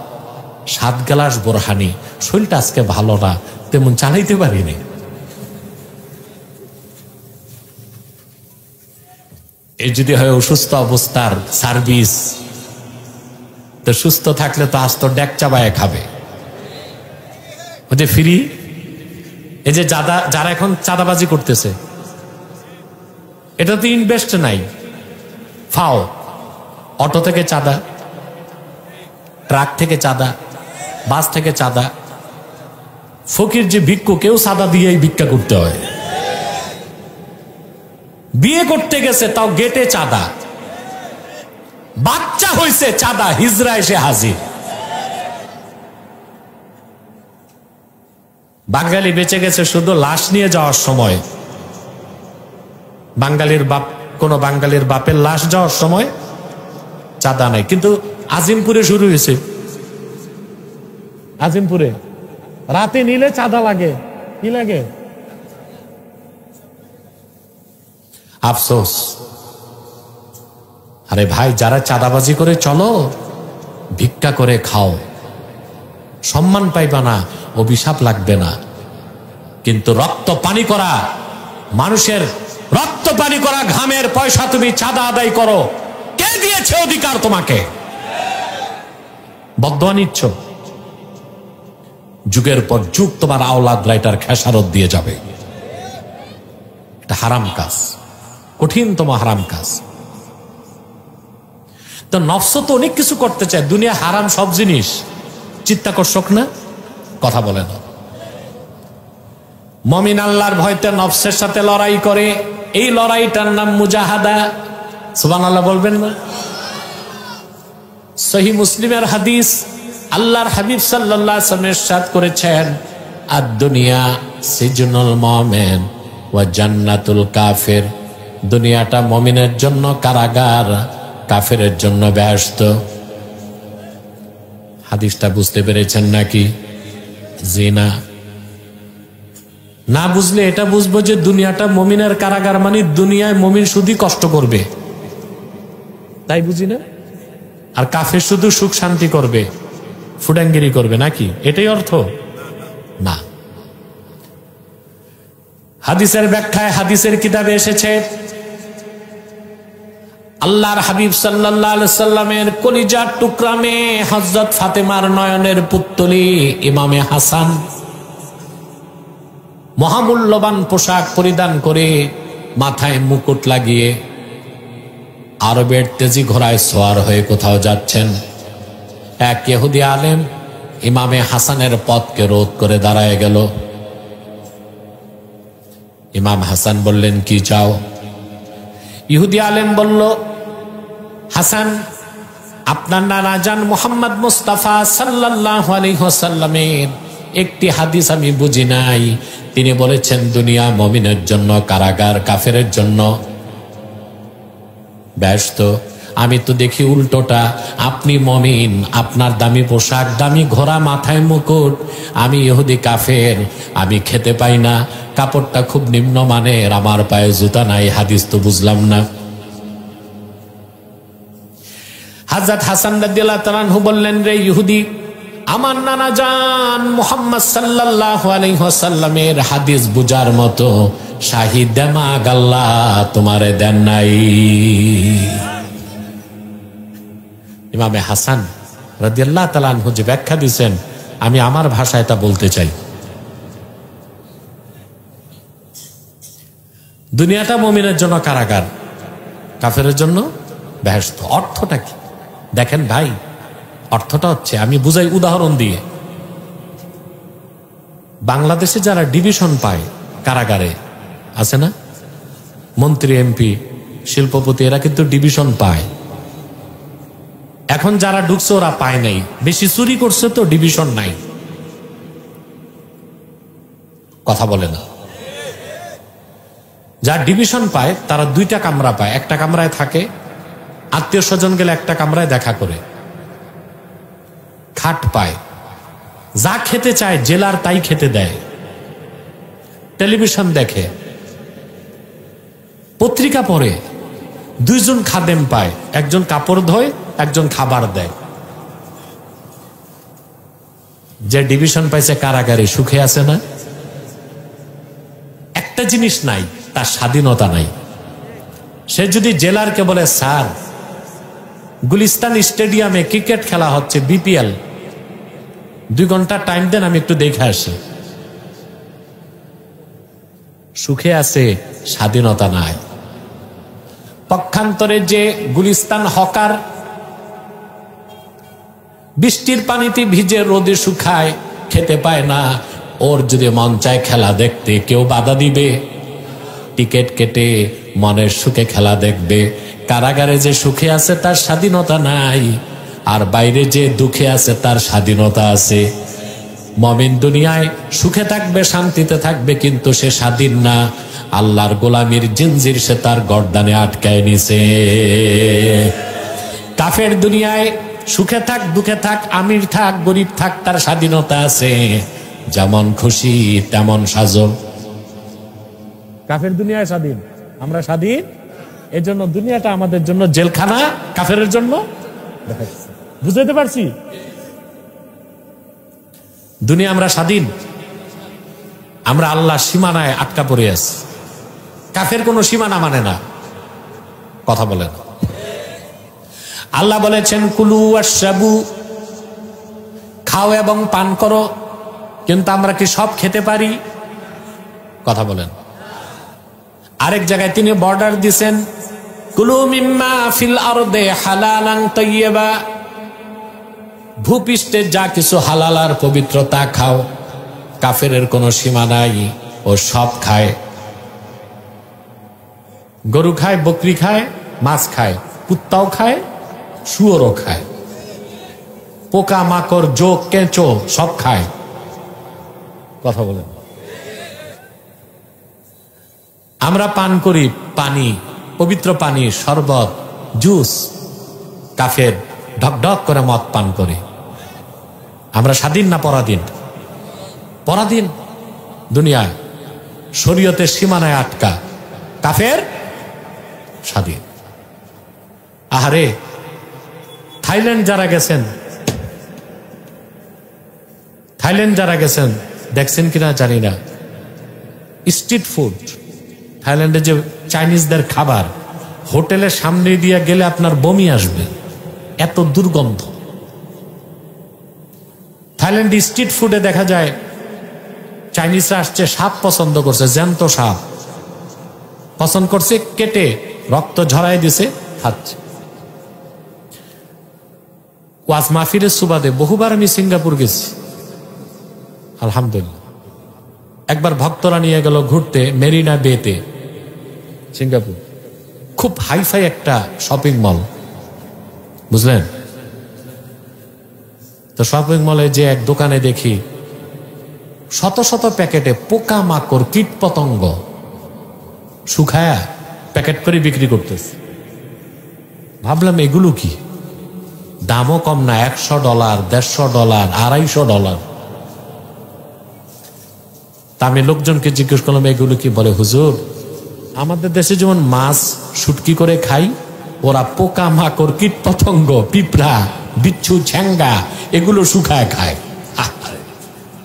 Speaker 1: 7 গ্লাস বোরহানি। শরীরটা আজকে ভালো না, তেমন চালাইতে পারিনি। এই যদি হয় অসুস্থ অবস্থার সার্ভিস, তো সুস্থ থাকলে তো আজ তো ডেক চাবায় খাবে। ওই ফ্রি, এই যে যারা এখন চাঁদাবাজি করতেছে, এটা তো ইনভেস্ট নাই। ফাও, অটো থেকে চাঁদা, ট্রাক থেকে চাঁদা, বাস থেকে চাঁদা। ফকির যে ভিক্ষু, কেউ চাঁদা দিয়েই ভিক্ষা করতে হয়। বিয়ে করতে গেছে, তাও গেটে চাঁদা। বাচ্চা হয়েছে চাঁদা, হিজরা এসে হাজির। বাঙালি বেঁচে গেছে শুধু লাশ নিয়ে যাওয়ার সময়। কোন বাঙালির বাপের লাশ যাওয়ার সময় চাঁদা নাই। কিন্তু আজিমপুরে শুরু হয়েছে। আজিমপুরে রাতে নিলে চাঁদা লাগে। কি লাগে? আফসোস। আরে ভাই, যারা চাঁদাবাজি করে চলো, ভিক্ষা করে খাও, সম্মান পাইবা না, অভিশাপ লাগবে না। কিন্তু রক্ত পানি করা, মানুষের রক্ত পানি করা ঘামের পয়সা তুমি চাঁদা আদায় করো, কে দিয়েছে অধিকার তোমাকে? বদদোয়া নিচ্ছ। যুগের পর যুগ তোমার আওলাদরা এটার খেসারত দিয়ে যাবে। এটা হারাম কাজ, কঠিনতম হারাম কাজ। তো নফস তো অনেক কিছু করতে চায়। দুনিয়া হারাম সব জিনিস চিত্তাকর্ষক না? কথা বলে না। মুমিন আল্লাহর ভয়তে নফসের সাথে লড়াই করে। এই লড়াইটার নাম মুজাহাদা। সুবহানাল্লাহ বলবেন না? সহিহ মুসলিমের হাদিস, আল্লাহর হাবিব সাল্লাল্লাহু আলাইহি ওয়াসাল্লাম ইরশাদ করেছেন, আদ-দুনিয়া সিজনুল মুমিন ওয়া জান্নাতুল কাফির। দুনিয়াটা মুমিনের জন্য কারাগার, কাফেরের জন্য বেহেশত। হাদিসটা বুঝতে পেরেছেন নাকি? জি না। না বুঝলে এটা বুঝবো যে দুনিয়াটা মুমিনের কারাগার, মানে দুনিয়ায় মুমিন শুধুই কষ্ট করবে, তাই বুঝি না? আর কাফের শুধু সুখ শান্তি করবে, ফুডাঙ্গিরি করবে, নাকি এটাই অর্থ? না। হাদিসের ব্যাখ্যায়, হাদিসের কিতাবে এসেছে, আল্লাহর হাবিব সাল্লাল্লাহু আলাইহি সাল্লামের কলিজার টুকরা মেয়ে হযরত ফাতেমার নয়নের পুত্তলি ইমামে হাসান মহামূল্যবান পোশাক পরিধান করে, মাথায় মুকুট লাগিয়ে, আরবের তেজি ঘোড়ায় সওয়ার হয়ে কোথাও যাচ্ছেন। এক ইহুদি আলেম ইমামে হাসানের পথকে রোধ করে দাঁড়ায় গেল। ইমাম হাসান বললেন, কি চাও? ইহুদি আলেম বলল, হাসান, আপনার নানা জান মুহাম্মদ মুস্তাফা সাল্লাল্লাহু আলাইহি ওয়াসাল্লামের একটি হাদিস আমি বুঝি নাই। তিনি বলেছেন দুনিয়া মুমিনের জন্য কারাগার, কাফেরের জন্য ব্যস্ত। আমি তো দেখি উল্টোটা। আপনি মুমিন, আপনার দামি পোশাক, দামি ঘোড়া, মাথায় মুকুট। আমি ইহুদি কাফের, আমি খেতে পাই না, কাপড়টা খুব নিম্নমানের, আমার পায়ে জুতা নাই। হাদিস তো বুঝলাম না। হযরত হাসান রাদিয়াল্লাহু তাআলা আনহু বললেন, রে ইহুদি, আমার নানা জান মুহাম্মদ সাল্লাল্লাহু আলাইহি ওয়াসাল্লামের হাদিস বুঝার মতো শাহী দিমাগ আল্লাহ তোমারে দেন নাই। ইমামে হাসান রাদিয়াল্লাহু তাআলা আনহু যে ব্যাখ্যা দিয়েছেন, আমি আমার ভাষায় তা বলতে চাই। দুনিয়াটা মুমিনের জন্য কারাগার, কাফেরের জন্য বেহেশত। অর্থটা কি দেখেন ভাই, অর্থটা হচ্ছে, আমি বুঝাই উদাহরণ দিয়ে। বাংলাদেশে যারা ডিভিশন পায় কারাগারে আছে না, মন্ত্রী, এমপি, শিল্পপতি, এরা কিন্তু ডিভিশন পায়। এখন যারা ঢুকছে ওরা পায় নাই, বেশি চুরি করছে তো ডিভিশন নাই। কথা বলে না। যার ডিভিশন পায় তারা দুইটা কামরা পায়, একটা কামরায় থাকে, আত্মীয় স্বজন গেলে একটা কামরায় দেখা করে, খাট পায়, যা খেতে চায় জেলার তাই খেতে দেয়, টেলিভিশন দেখে, পত্রিকা পড়ে, দুইজন খাদেম পায়, একজন কাপড় ধোয়, একজন খাবার দেয়। যে ডিভিশন পাইছে কারাগারে সুখে আছে না? একটা জিনিস নাই, তার স্বাধীনতা নাই। সে যদি জেলারকে বলে, স্যার গুলিস্তান স্টেডিয়ামে ক্রিকেট খেলা হচ্ছে, বিপিএল, 2 ঘন্টা টাইম দেন, আমি একটু দেখে আসি, সুখে আছে, স্বাধীনতা নাই। পক্ষান্তরে যে গুলিস্তান হকার বৃষ্টির পানিতে ভিজে রোদে শুকায়, খেতে পায় না, ওর যদি মন চায় খেলা দেখতে, কেউ বাধা দিবে? টিকিট কেটে মনের সুখে খেলা দেখবে। কারাগারে যে সুখে আছে তার স্বাধীনতা নাই, আর বাইরে যে দুঃখে আছে তার স্বাধীনতা আছে। মুমিন দুনিয়ায় সুখে থাকবে, শান্তিতে থাকবে, কিন্তু সে স্বাধীন না। আল্লাহর গোলামির জিনজির সে তার গর্দানে আটকায় নিছে। কাফের দুনিয়ায় সুখে থাক, দুঃখে থাক, আমির থাক, গরিব থাক, তার স্বাধীনতা আছে, যেমন খুশি তেমন সাজো। কাফের দুনিয়ায় স্বাধীন, আমরা স্বাধীন। এজন্য দুনিয়াটা আমাদের জন্য জেলখানা, কাফেরের জন্য। বুঝতে পারছি? দুনিয়া আমরা স্বাধীন, আমরা আল্লাহ সীমানায় আটকা পড়ে আছি। কাফের কোনো সীমানা মানে না। কথা বলেন। আল্লাহ বলেছেন, কুলু ওয়াশরাবু, খাও এবং পান করো, কিন্তু আমরা কি সব খেতে পারি? কথা বলেন। আরেক জায়গায় তিনি বর্ডার দিয়েছেন, কুলু মিম্মা ফিল আরদে হালালান তাইয়্যিবা, ভূপৃষ্ঠে যা কিছু হালাল আর পবিত্র তা খাও। কাফেরের কোনো সীমা নাই, ও সব খায়। গরু খায়, বকরি খায়, মাছ খায়, কুত্তাও খায়, শুয়োরও খায়, পোকা মাকড়, জোক, কেঁচো সব খায়। কথা বলেন। আমরা পান করি পানি, পবিত্র পানি, শরবত, জুস। কাফের ঢকঢক করে মদ পান করে। আমরা স্বাধীন না পরাধীন? পরাধীন। দুনিয়ায় শরীয়তের সীমানায় আটকা, কাফের স্বাধীন। আহারে, থাইল্যান্ড যারা গেছেন, থাইল্যান্ড যারা গেছেন দেখছেন কিনা জানি না, স্ট্রিট ফুড, থাইল্যান্ডে যে চাইনিজদের খাবার, হোটেলের সামনে দিয়ে গেলে আপনার বমি আসবে, এত দুর্গন্ধ। থাইল্যান্ডে স্ট্রিট ফুডে দেখা যায় চাইনিজরা আসছে, সাপ পছন্দ করছে, জ্যান্ত সাপ পছন্দ করছে, কেটে রক্ত ঝরাই দিছে, খাচ্ছে। ওয়াজ মাহফিলের সুবাদে বহুবার আমি সিঙ্গাপুর গেছি, আলহামদুলিল্লাহ। একবার ভক্তরা নিয়ে গেল ঘুরতে মেরিনা বেতে, সিঙ্গাপুর। খুব হাইফাই একটা শপিং মল, বুঝলেন তো। শপিং মলে যে এক দোকানে দেখি শত শত প্যাকেটে পোকা মাকড়, কীট পতঙ্গ শুকায়া প্যাকেট করে বিক্রি করতেছে। ভাবলাম এগুলো কি? দামও কম না, $100, $150, $250। তা আমি লোকজনকে জিজ্ঞেস করলাম এগুলো কি? বলে, হুজুর আমাদের দেশে যেমন মাছ শুটকি করে খাই, ওরা পোকা মাকড় কীট পতঙ্গ পিঁপড়া বিচ্ছু ঝ্যাঙ্গা এগুলো শুকায় খায়।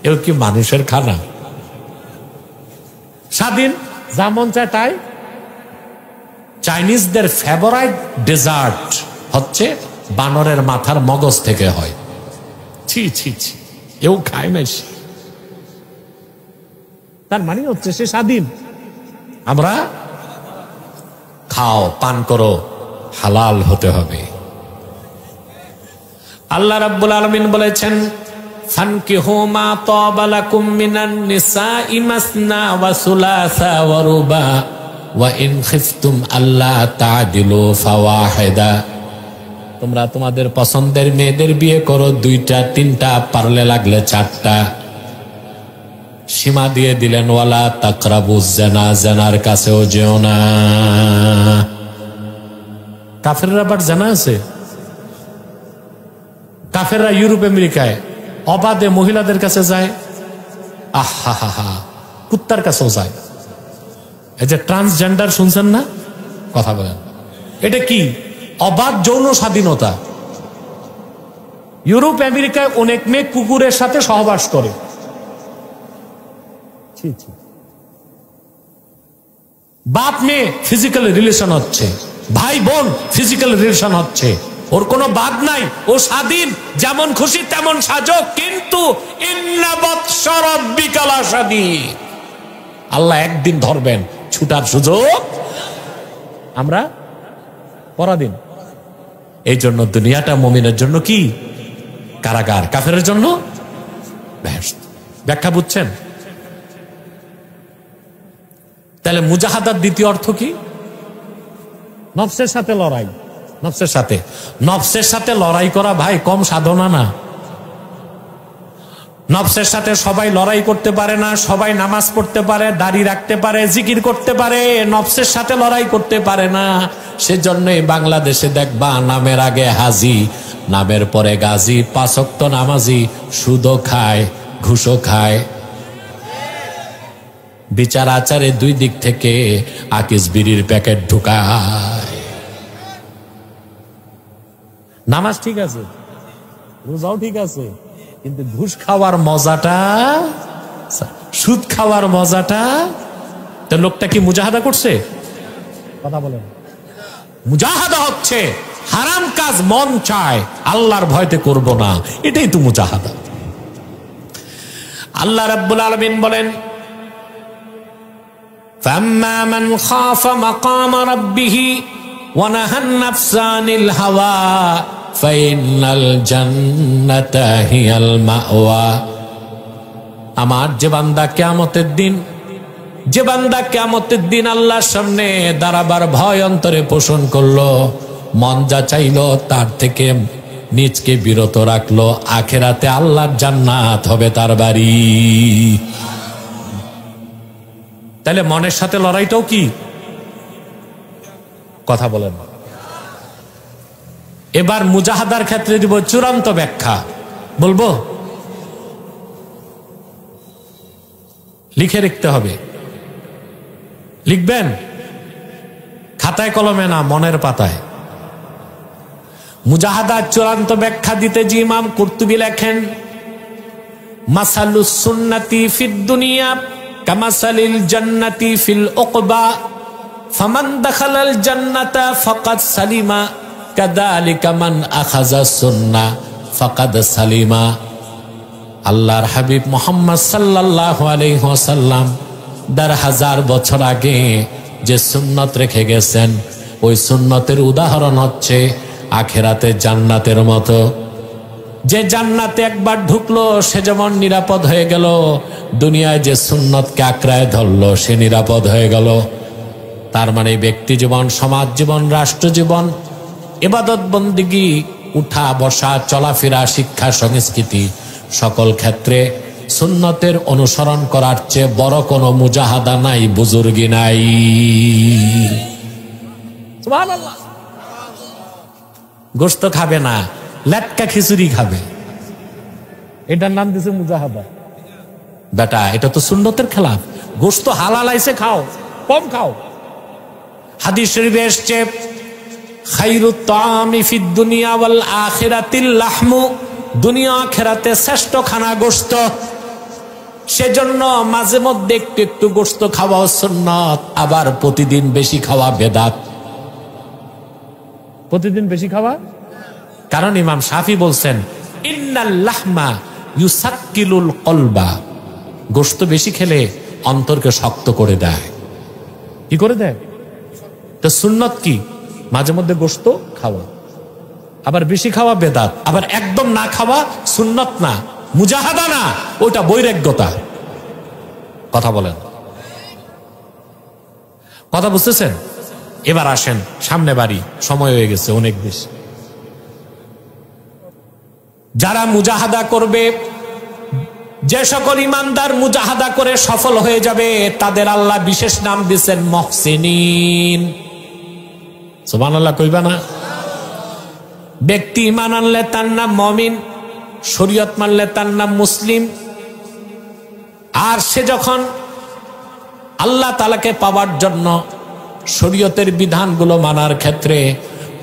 Speaker 1: এও কি মানুষের খানা? স্বাধীন, যা মন চায় তাই। চাইনিজদের ফেভারাইট ডেজার্ট হচ্ছে বানরের মাথার মগজ থেকে হয়। ছি ছি ছি, এও খায় না। তার মানে হচ্ছে সে স্বাধীন। আমরা খাও, পান করো, হালাল হতে হবে। আল্লাহ রাব্বুল আলামিন বলেছেন, ফানকিহু মা তাবা লাকুম মিনান নিসাই মাসনা ওয়া সুলাসা ওয়া রুবা ওয়া ইন খিফতুম আল্লা তা'দিলু ফাওয়াহিদা। তোমরা তোমাদের পছন্দের মেয়েদের বিয়ে করো, 2টা 3টা, পারলে লাগলে 4টা। সীমা দিয়ে দিলেন, ওয়ালা তাকরাবুজ জিনা, জিনার কাছেও যেও না। কাফেররা আবার জানা আছে, কাফেররা ইউরোপ আমেরিকায় অবাধে মহিলাদের কাছে যায়, আহা হা হা, কুত্তার কাছেও যায়। এই যে ট্রান্সজেন্ডার শুনছেন না, কথা বলেন, এটা কি? অবাধ যৌন স্বাধীনতা। ইউরোপ আমেরিকায় অনেক মেয়ে কুকুরের সাথে সহবাস করে। বাপ মেয়ে ফিজিক্যাল রিলেশন হচ্ছে, ভাই বোন ফিজিক্যাল রিলেশন হচ্ছে, ওর কোনো বাদ নাই, ও স্বাধীন, যেমন খুশি তেমন সাজো। কিন্তু ইন্না বাতশা রাব্বিকা লাশাদীদ, আল্লাহ একদিন ধরবেন, ছুটার সুযোগ আমরা পরাধীন। এই জন্য দুনিয়াটা মুমিনের জন্য কি? কারাগার, কাফেরের জন্য বেহেশত। ব্যাখ্যা বুঝছেন? তাহলে মুজাহাদার দ্বিতীয় অর্থ কি? নফসের সাথে লড়াই। নফসের সাথে লড়াই করা ভাই কম সাধনা না। নফসের সাথে সবাই লড়াই করতে পারে না, সবাই নামাজ পড়তে পারে, দাড়ি রাখতে পারে, জিকির করতে পারে, নফসের সাথে লড়াই করতে পারে না। সেজন্যই বাংলাদেশে দেখবা নামের আগে হাজি, নামের পরে গাজী, 5 ওয়াক্ত নামাজি, সুদও খায়, ঘুষও খায়, বিচার আচারে 2 দিক থেকে আকিস বিড়ির প্যাকেট ঢুকায়। নামাজ ঠিক আছে, রোজাও ঠিক আছে, কিন্তু ঘুষ খাওয়ার মজাটা, সুদ খাওয়ার মজাটা, তো লোকটা কি মুজাহাদা করছে? কথা বলেন, মুজাহাদা হচ্ছে হারাম কাজ মন চায়, আল্লাহর ভয়তে করব না, এটাই তো মুজাহাদা। আল্লাহ রাব্বুল আলামিন বলেন, ফাম্মা মান খাফা মাকাম রাব্বিহি ওয়া নাহান নাফসা আনিল হাওয়া ফাইনাল জান্নাতা হিয়াল মাওয়া। আমার যে বান্দা কিয়ামতের দিন আল্লাহর সামনে দাঁড়াবার ভয় অন্তরে পোষণ করলো, মন যা চাইলো তার থেকে নিজকে বিরত রাখলো, আখেরাতে আল্লাহর জান্নাত হবে তার বাড়ি। তাহলে মনের সাথে লড়াইটাও কি? কথা বলেন। এবার মুজাহাদার ক্ষেত্রে দিব চূড়ান্ত ব্যাখ্যা, বলবো? লিখে রাখতে হবে, লিখবেন খাতায় কলমে না, মনের পাতায়। মুজাহাদার চূড়ান্ত ব্যাখ্যা দিতে জি ইমাম কুরতুবী লেখেন, মাসালুস সুন্নাতি ফিদ দুনিয়া কামাসালিল জান্নাতি ফিল উকবা ফামান দাখালাল জান্নাতা ফাকাদ সালিমা কাযালিকা মান আখাযা সুন্নাহ ফাকাদ সালিমা। আল্লাহর হাবিব মুহাম্মদ সাল্লাল্লাহু আলাইহি ওয়াসাল্লাম 1000 বছর আগে যে সুন্নত রেখে গেছেন, ওই সুন্নতের উদাহরণ হচ্ছে আখেরাতে জান্নাতের মতো। যে জান্নাতে একবার ঢুকলো সে যেমন নিরাপদ হয়ে গেল, দুনিয়ায় যে সুন্নতকে আঁকড়ায় ধরলো সে নিরাপদ হয়ে গেল। তার মানে ব্যক্তি জীবন, সমাজ জীবন, রাষ্ট্র জীবন, ইবাদত বন্দিগি, উঠা বসা, চলাফেরা, শিক্ষা, সংস্কৃতি, সকল ক্ষেত্রে সুন্নতের অনুসরণ করার চেয়ে বড় কোনো মুজাহাদা নাই, বুজুর্গি নাই। সুবহানাল্লাহ। গোশত খাবে না, লেটকা খিচুড়ি খাবে, এটার নাম দিছে মুজাহাদা। বেটা এটা তো সুন্নতের খেলাফ। গোশত হালাল আইছে, খাও, কম খাও। হাদিস শরীফে এসেছে, খায়রুত তাআমি ফিদ দুনিয়া ওয়াল আখিরাতিল লাহমু, দুনিয়া আখিরাতে শ্রেষ্ঠ খানা গোশত। সেজন্য মাঝে মধ্যে একটু একটু গোশত খাওয়া সুন্নাত, আবার প্রতিদিন বেশি খাওয়া বেদাত। প্রতিদিন বেশি খাওয়া, কারণ ইমাম শাফি বলছেন ইন্নাল লাহমা ইউসাক্কিলুল কলবা, গোশত বেশি খেলে অন্তরকে শক্ত করে দেয়। কি করে দেয়? তো সুন্নত কি? মাঝে মধ্যে গোশত খাওয়া, আবার বেশি খাওয়া বেদাত, আবার একদম না খাওয়া সুন্নত না, মুজাহাদা না, ওটা বৈরাগ্যতা। কথা বলেন, কথা বুঝতেছেন? এবার আসেন সামনে বাড়ি, সময় হয়ে গেছে অনেক বেশি। যারা মুজাহাদা করবে, যে সকল ইমানদার মুজাহাদা করে সফল হয়ে যাবে, তাদের আল্লাহ বিশেষ নাম দিয়েছেন মুহসিনিন। সুবহানাল্লাহ কইবা না? ব্যক্তি ঈমান আনলে তার নাম মুমিন, শরীয়ত মানলে তার নাম মুসলিম। আর সে যখন আল্লাহ তাআলাকে পাওয়ার জন্য শরীয়তের বিধানগুলো মানার ক্ষেত্রে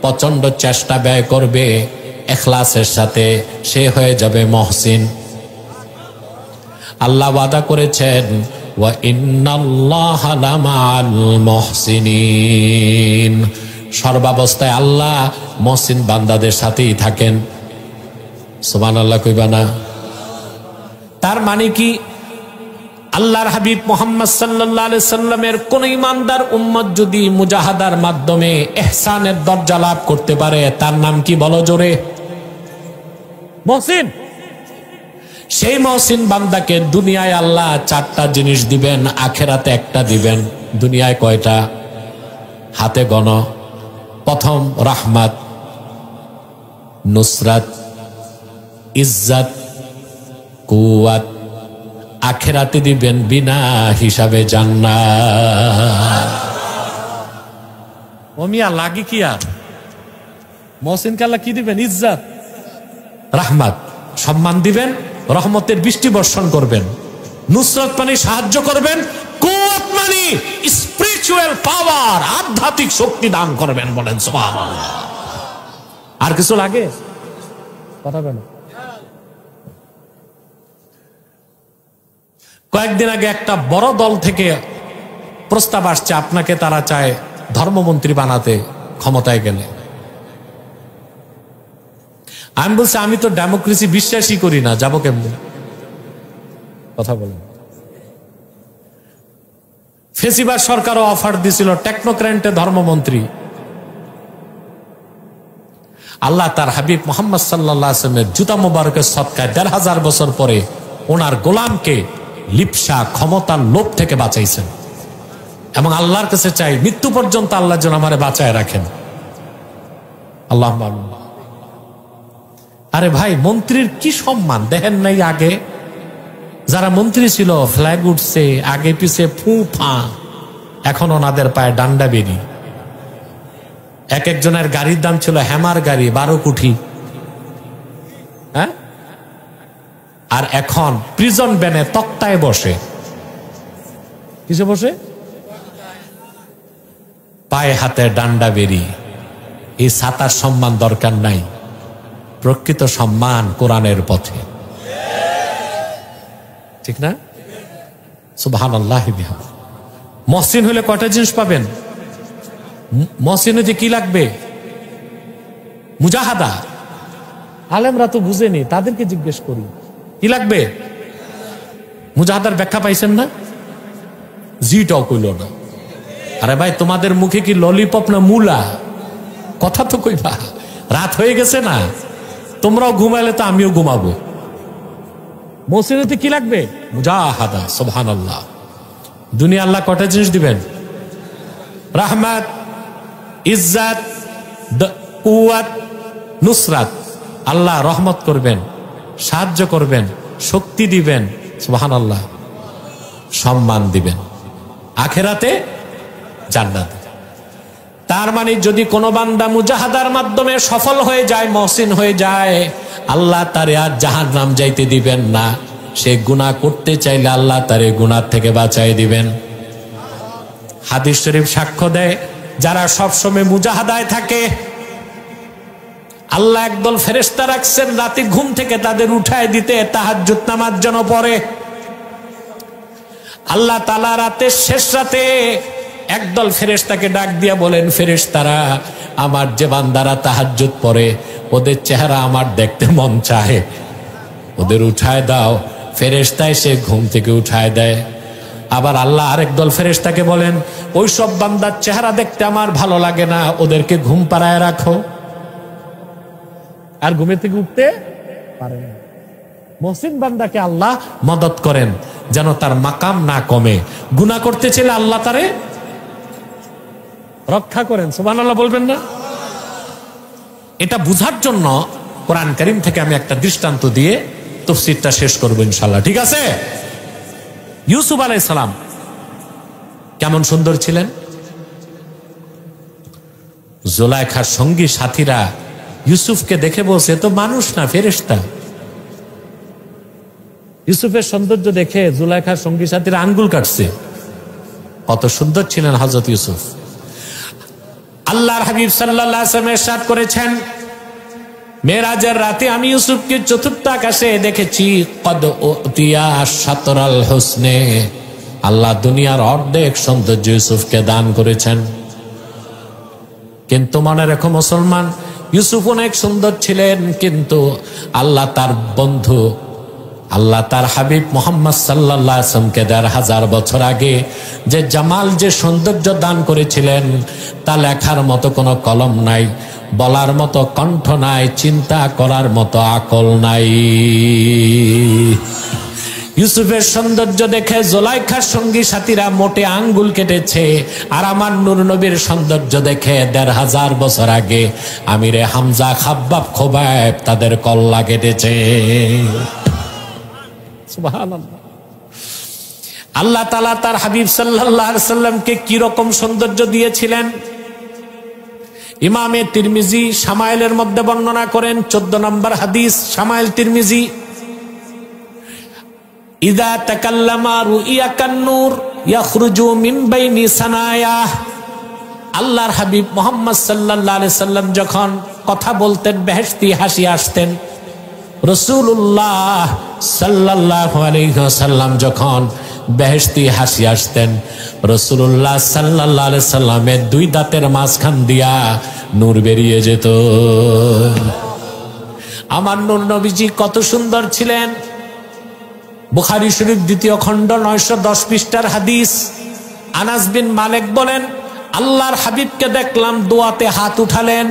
Speaker 1: প্রচন্ড চেষ্টা ব্যয় করবে, ইখলাসের সাথে, সে হয়ে যাবে মুহসিন। আল্লাহ ওয়াদা করেছেন ওয়া ইন্নাল্লাহা লামাআল মুহসিনিন, সর্বাবস্থায় আল্লাহ মুহসিন বান্দাদের সাথেই থাকেন। সুবহানাল্লাহ কইবা না? তার মানে কি, আল্লাহর হাবিব মুহাম্মদ সাল্লাল্লাহু আলাইহি সাল্লামের কোন ইমানদার উম্মত যদি মুজাহাদার মাধ্যমে ইহসানের দরজা লাভ করতে পারে, তার নাম কি বলো জোরে? মুহসিন। সেই মুহসিন বান্দাকে দুনিয়ায় আল্লাহ চারটা জিনিস দিবেন, আখিরাতে একটা দিবেন। দুনিয়ায় কয়টা? হাতে গণ। প্রথম রাহমাত, নুসরাত, ইজ্জত, কুওয়াত। আখিরাতে দিবেন বিনা হিসাবে জান্নাত। ও মিয়া লাগে কি আর? মুহসিনকে আল্লাহ কি দিবেন? ইজ্জত, রাহমাত, সম্মান দিবেন, রহমতের বৃষ্টি বর্ষণ করবেন। নুসরাত মানে সাহায্য করবেন, কুওয়াত মানে স্পিরিচুয়াল পাওয়ার, আধ্যাত্মিক শক্তি দান করবেন। বলেন সুবহানাল্লাহ। আর কিছু লাগে? কথা বলেন। কয়েকদিন আগে একটা বড় দল থেকে প্রস্তাব আসছে, আপনাকে তারা চায় ধর্মমন্ত্রী বানাতে ক্ষমতায় গেলে। আমি বলছি আমি তো ডেমোক্রেসি বিশ্বাসই করি না, যাবো কেমনে? কথা বলেন। ফেসিবাদ সরকারও অফার দিছিল টেকনোক্র্যাটে ধর্মমন্ত্রী। আল্লাহ তার হাবিব মুহাম্মদ সাল্লাল্লাহু আলাইহি ওয়াসাল্লামের জুতা মোবারকের সদকায় ১৫০০ বছর পরে ওনার গোলামকে লিপসা, ক্ষমতার লোভ থেকে বাঁচাইছেন। এবং আল্লাহর কাছে চাই মৃত্যু পর্যন্ত আল্লাহ যেন আমারে বাঁচায় রাখেন। আল্লাহুম্মা আমিন। আরে ভাই, মন্ত্রীর কি সম্মান দেখেন নাই? আগে যারা মন্ত্রী ছিল ফ্ল্যাগ উঠছে, আগে পিছে ফু ফা, এখন ওনাদের পায়ে ডান্ডা বেরি। এক একজনের গাড়ির দাম ছিল হ্যামার গাড়ি 12 কোটি। হ্যাঁ, আর এখন প্রিজন ভ্যানে তক্তায় বসে। কিসে বসে? পায়ে হাতে ডান্ডা বেরি। এই ছাতার সম্মান দরকার নাই, প্রকৃত সম্মান কোরআনের পথে। ঠিক না? সুবহানাল্লাহ। মুহসিন হলে কয়টা জিনিস পাবেন? মুহসিন হতে কি লাগবে? মুজাহাদা। আলেমরা তো বুঝেনি, তাদেরকে জিজ্ঞেস করি কি লাগবে। মুজাহাদার ব্যাখ্যা পাইছেন না? জিটাও কইল না। আরে ভাই, তোমাদের মুখে কি ললিপপ না মূলা? কথা তো কইবা। রাত হয়ে গেছে না, তোমরাও ঘুমাইলে তো আমিও ঘুমাবো। মুহসিনতে কি লাগবে? মুজাহাদা। সুবহানাল্লাহ। দুনিয়া আল্লাহ কয়টা জিনিস দিবেন? রাহমাত, ইজ্জত, কুওয়াত, নুসরাত। আল্লাহ রহমত করবেন, সাহায্য করবেন, শক্তি দিবেন। সুবহানাল্লাহ। সম্মান দিবেন, আখিরাতে জান্নাত। তার মানে যদি কোনো বান্দা মুজাহাদার মাধ্যমে সফল হয়ে যায়, মুহসিন হয়ে যায়, আল্লাহ তারে আর জাহান্নাম যাইতে দিবেন না। সে গুনাহ করতে চাইলে আল্লাহ তারে গুনাহ থেকে বাঁচাই দিবেন। হাদিস শরীফ সাক্ষ্য দেয়, যারা সবসময় মুজাহাদায় থাকে আল্লাহ একদল ফেরেশতা রাখছেন রাতে ঘুম থেকে তাদের উঠায় দিতে, তাহাজ্জুদ নামাজ যেন পড়ে। আল্লাহ তাআলা রাতের শেষ রাতে একদল ফেরেশতাকে ডাক দিয়া বলেন, ফেরেশতারা, আমার যে বান্দারা তাহাজ্জুদ পড়ে ওদের চেহারা আমার দেখতে মন চায়, ওদের উঠায় দাও। ফেরেশতা এসে ঘুম থেকে উঠায় দেয়। আবার আল্লাহ আরেক দল ফেরেশতাকে বলেন, ওই সব বান্দার চেহারা দেখতে আমার ভালো লাগে না, ওদেরকে ঘুম পাড়ায় রাখো। আর ঘুমে থেকে উঠতে পারে না। মুহসিন বান্দাকে আল্লাহ মদদ করেন যেন তার মাকাম না কমে। গুনাহ করতে চাইলে আল্লাহ তারে রক্ষা করেন। সুবহানাল্লাহ বলবেন না? এটা বুঝার জন্য কোরআন কারীম থেকে আমি একটা দৃষ্টান্ত দিয়ে তাফসীরটা শেষ করব ইনশাআল্লাহ, ঠিক আছে? ইউসুফ আলাইহিস সালাম কেমন সুন্দর ছিলেন। জুলাইখার সঙ্গী সাথীরা ইউসুফকে দেখে বলছে, তো মানুষ না ফেরেশতা। ইউসুফের সৌন্দর্য দেখে জুলাইখার সঙ্গী সাথীরা আঙ্গুল কাটছে। কত সুন্দর ছিলেন হযরত ইউসুফ। আল্লাহর হাবিব সাল্লাল্লাহু আলাইহি ওয়াসাল্লাম ইরশাদ করেছেন, মেরাজের রাতে আমি ইউসুফকে চতুর্থ আকাশে দেখেছি। কদ উতিয়া শাতরাল হুসনে, আল্লাহ দুনিয়ার অর্ধেক সৌন্দর্য ইউসুফকে দান করেছেন। কিন্তু মনে রেখো মুসলমান, ইউসুফ অনেক সুন্দর ছিলেন, কিন্তু আল্লাহ তার বন্ধু, আল্লাহ তার হাবিব মুহাম্মদ সাল্লাল্লাহু আলাইহি ওয়াসাল্লামকে ১৫০০ বছর আগে যে জামাল, যে সৌন্দর্য দান করেছিলেন তা লেখার মতো কোনো কলম নাই, বলার মতো কণ্ঠ নাই, চিন্তা করার মতো আকল নাই। ইউসুফের সৌন্দর্য দেখে জুলাইখার সঙ্গী সাথীরা মোটে আঙ্গুল কেটেছে। আর আমার নূর নবীর সৌন্দর্য দেখে ১৫০০ বছর আগে আমিরে হামজা, খাব্বাব, খোবাইব তাদের কল্লা কেটেছে। সুবহানাল্লাহ। আল্লাহ তাআলা তার হাবিব সাল্লাল্লাহু আলাইহি ওয়াসাল্লামকে কি রকম সৌন্দর্য দিয়েছিলেন ইমামে তিরমিজি শামাইলের মধ্যে বর্ণনা করেন। ১৪ নম্বর হাদিস, শামাইল তিরমিজি। ইযা তাকাল্লামা রুইয়া কান্নুর ইয়াখরুজু মিন বাইনি সানায়া। আল্লাহর হাবিব মুহাম্মদ সাল্লাল্লাহু আলাইহি সাল্লাম যখন কথা বলতেন বেহেশতি হাসি আসতেন। রাসূলুল্লাহ সাল্লাল্লাহু আলাইহি ওয়াসাল্লাম যখন বেহেশতি হাসি আসতেন, রাসূলুল্লাহ সাল্লাল্লাহু আলাইহি সাল্লামের 2 দাঁতের মাঝখান দিয়া নূর বেরিয়ে যেত। আমার নূর নবীজি কত সুন্দর ছিলেন। বুখারী শরীফ 2য় খণ্ড 910 পৃষ্ঠার হাদিস। আনাস বিন মালিক বলেন, আল্লাহর হাবিবকে দেখলাম দোয়াতে হাত উঠালেন।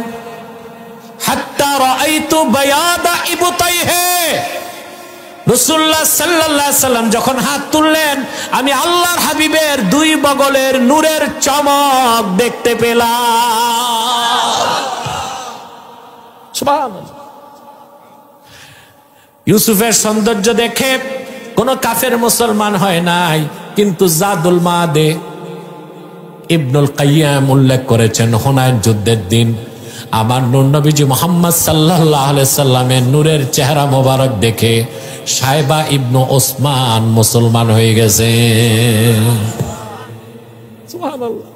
Speaker 1: হাত্তা রাআইতু বায়াদা ইবতাইহি। রাসূলুল্লাহ সাল্লাল্লাহু আলাইহি সাল্লাম যখন হাত তুললেন, আমি আল্লাহর হাবিবের 2 বগলের নূরের চমক দেখতে পেলাম। সুবহানাল্লাহ। ইউসুফের সৌন্দর্য দেখে কোন কাফের মুসলমান হয় নাই, কিন্তু জাদুল মাদে ইবনুল কাইয়্যিম উল্লেখ করেছেন, হুনাইন যুদ্ধের দিন আমার নূর নবীজি মুহাম্মদ সাল্লাল্লাহু আলাইহি সাল্লামের নূরের চেহারা মোবারক দেখে সাইবা ইবনু ওসমান মুসলমান হয়ে গেছে। সুবহানাল্লাহ।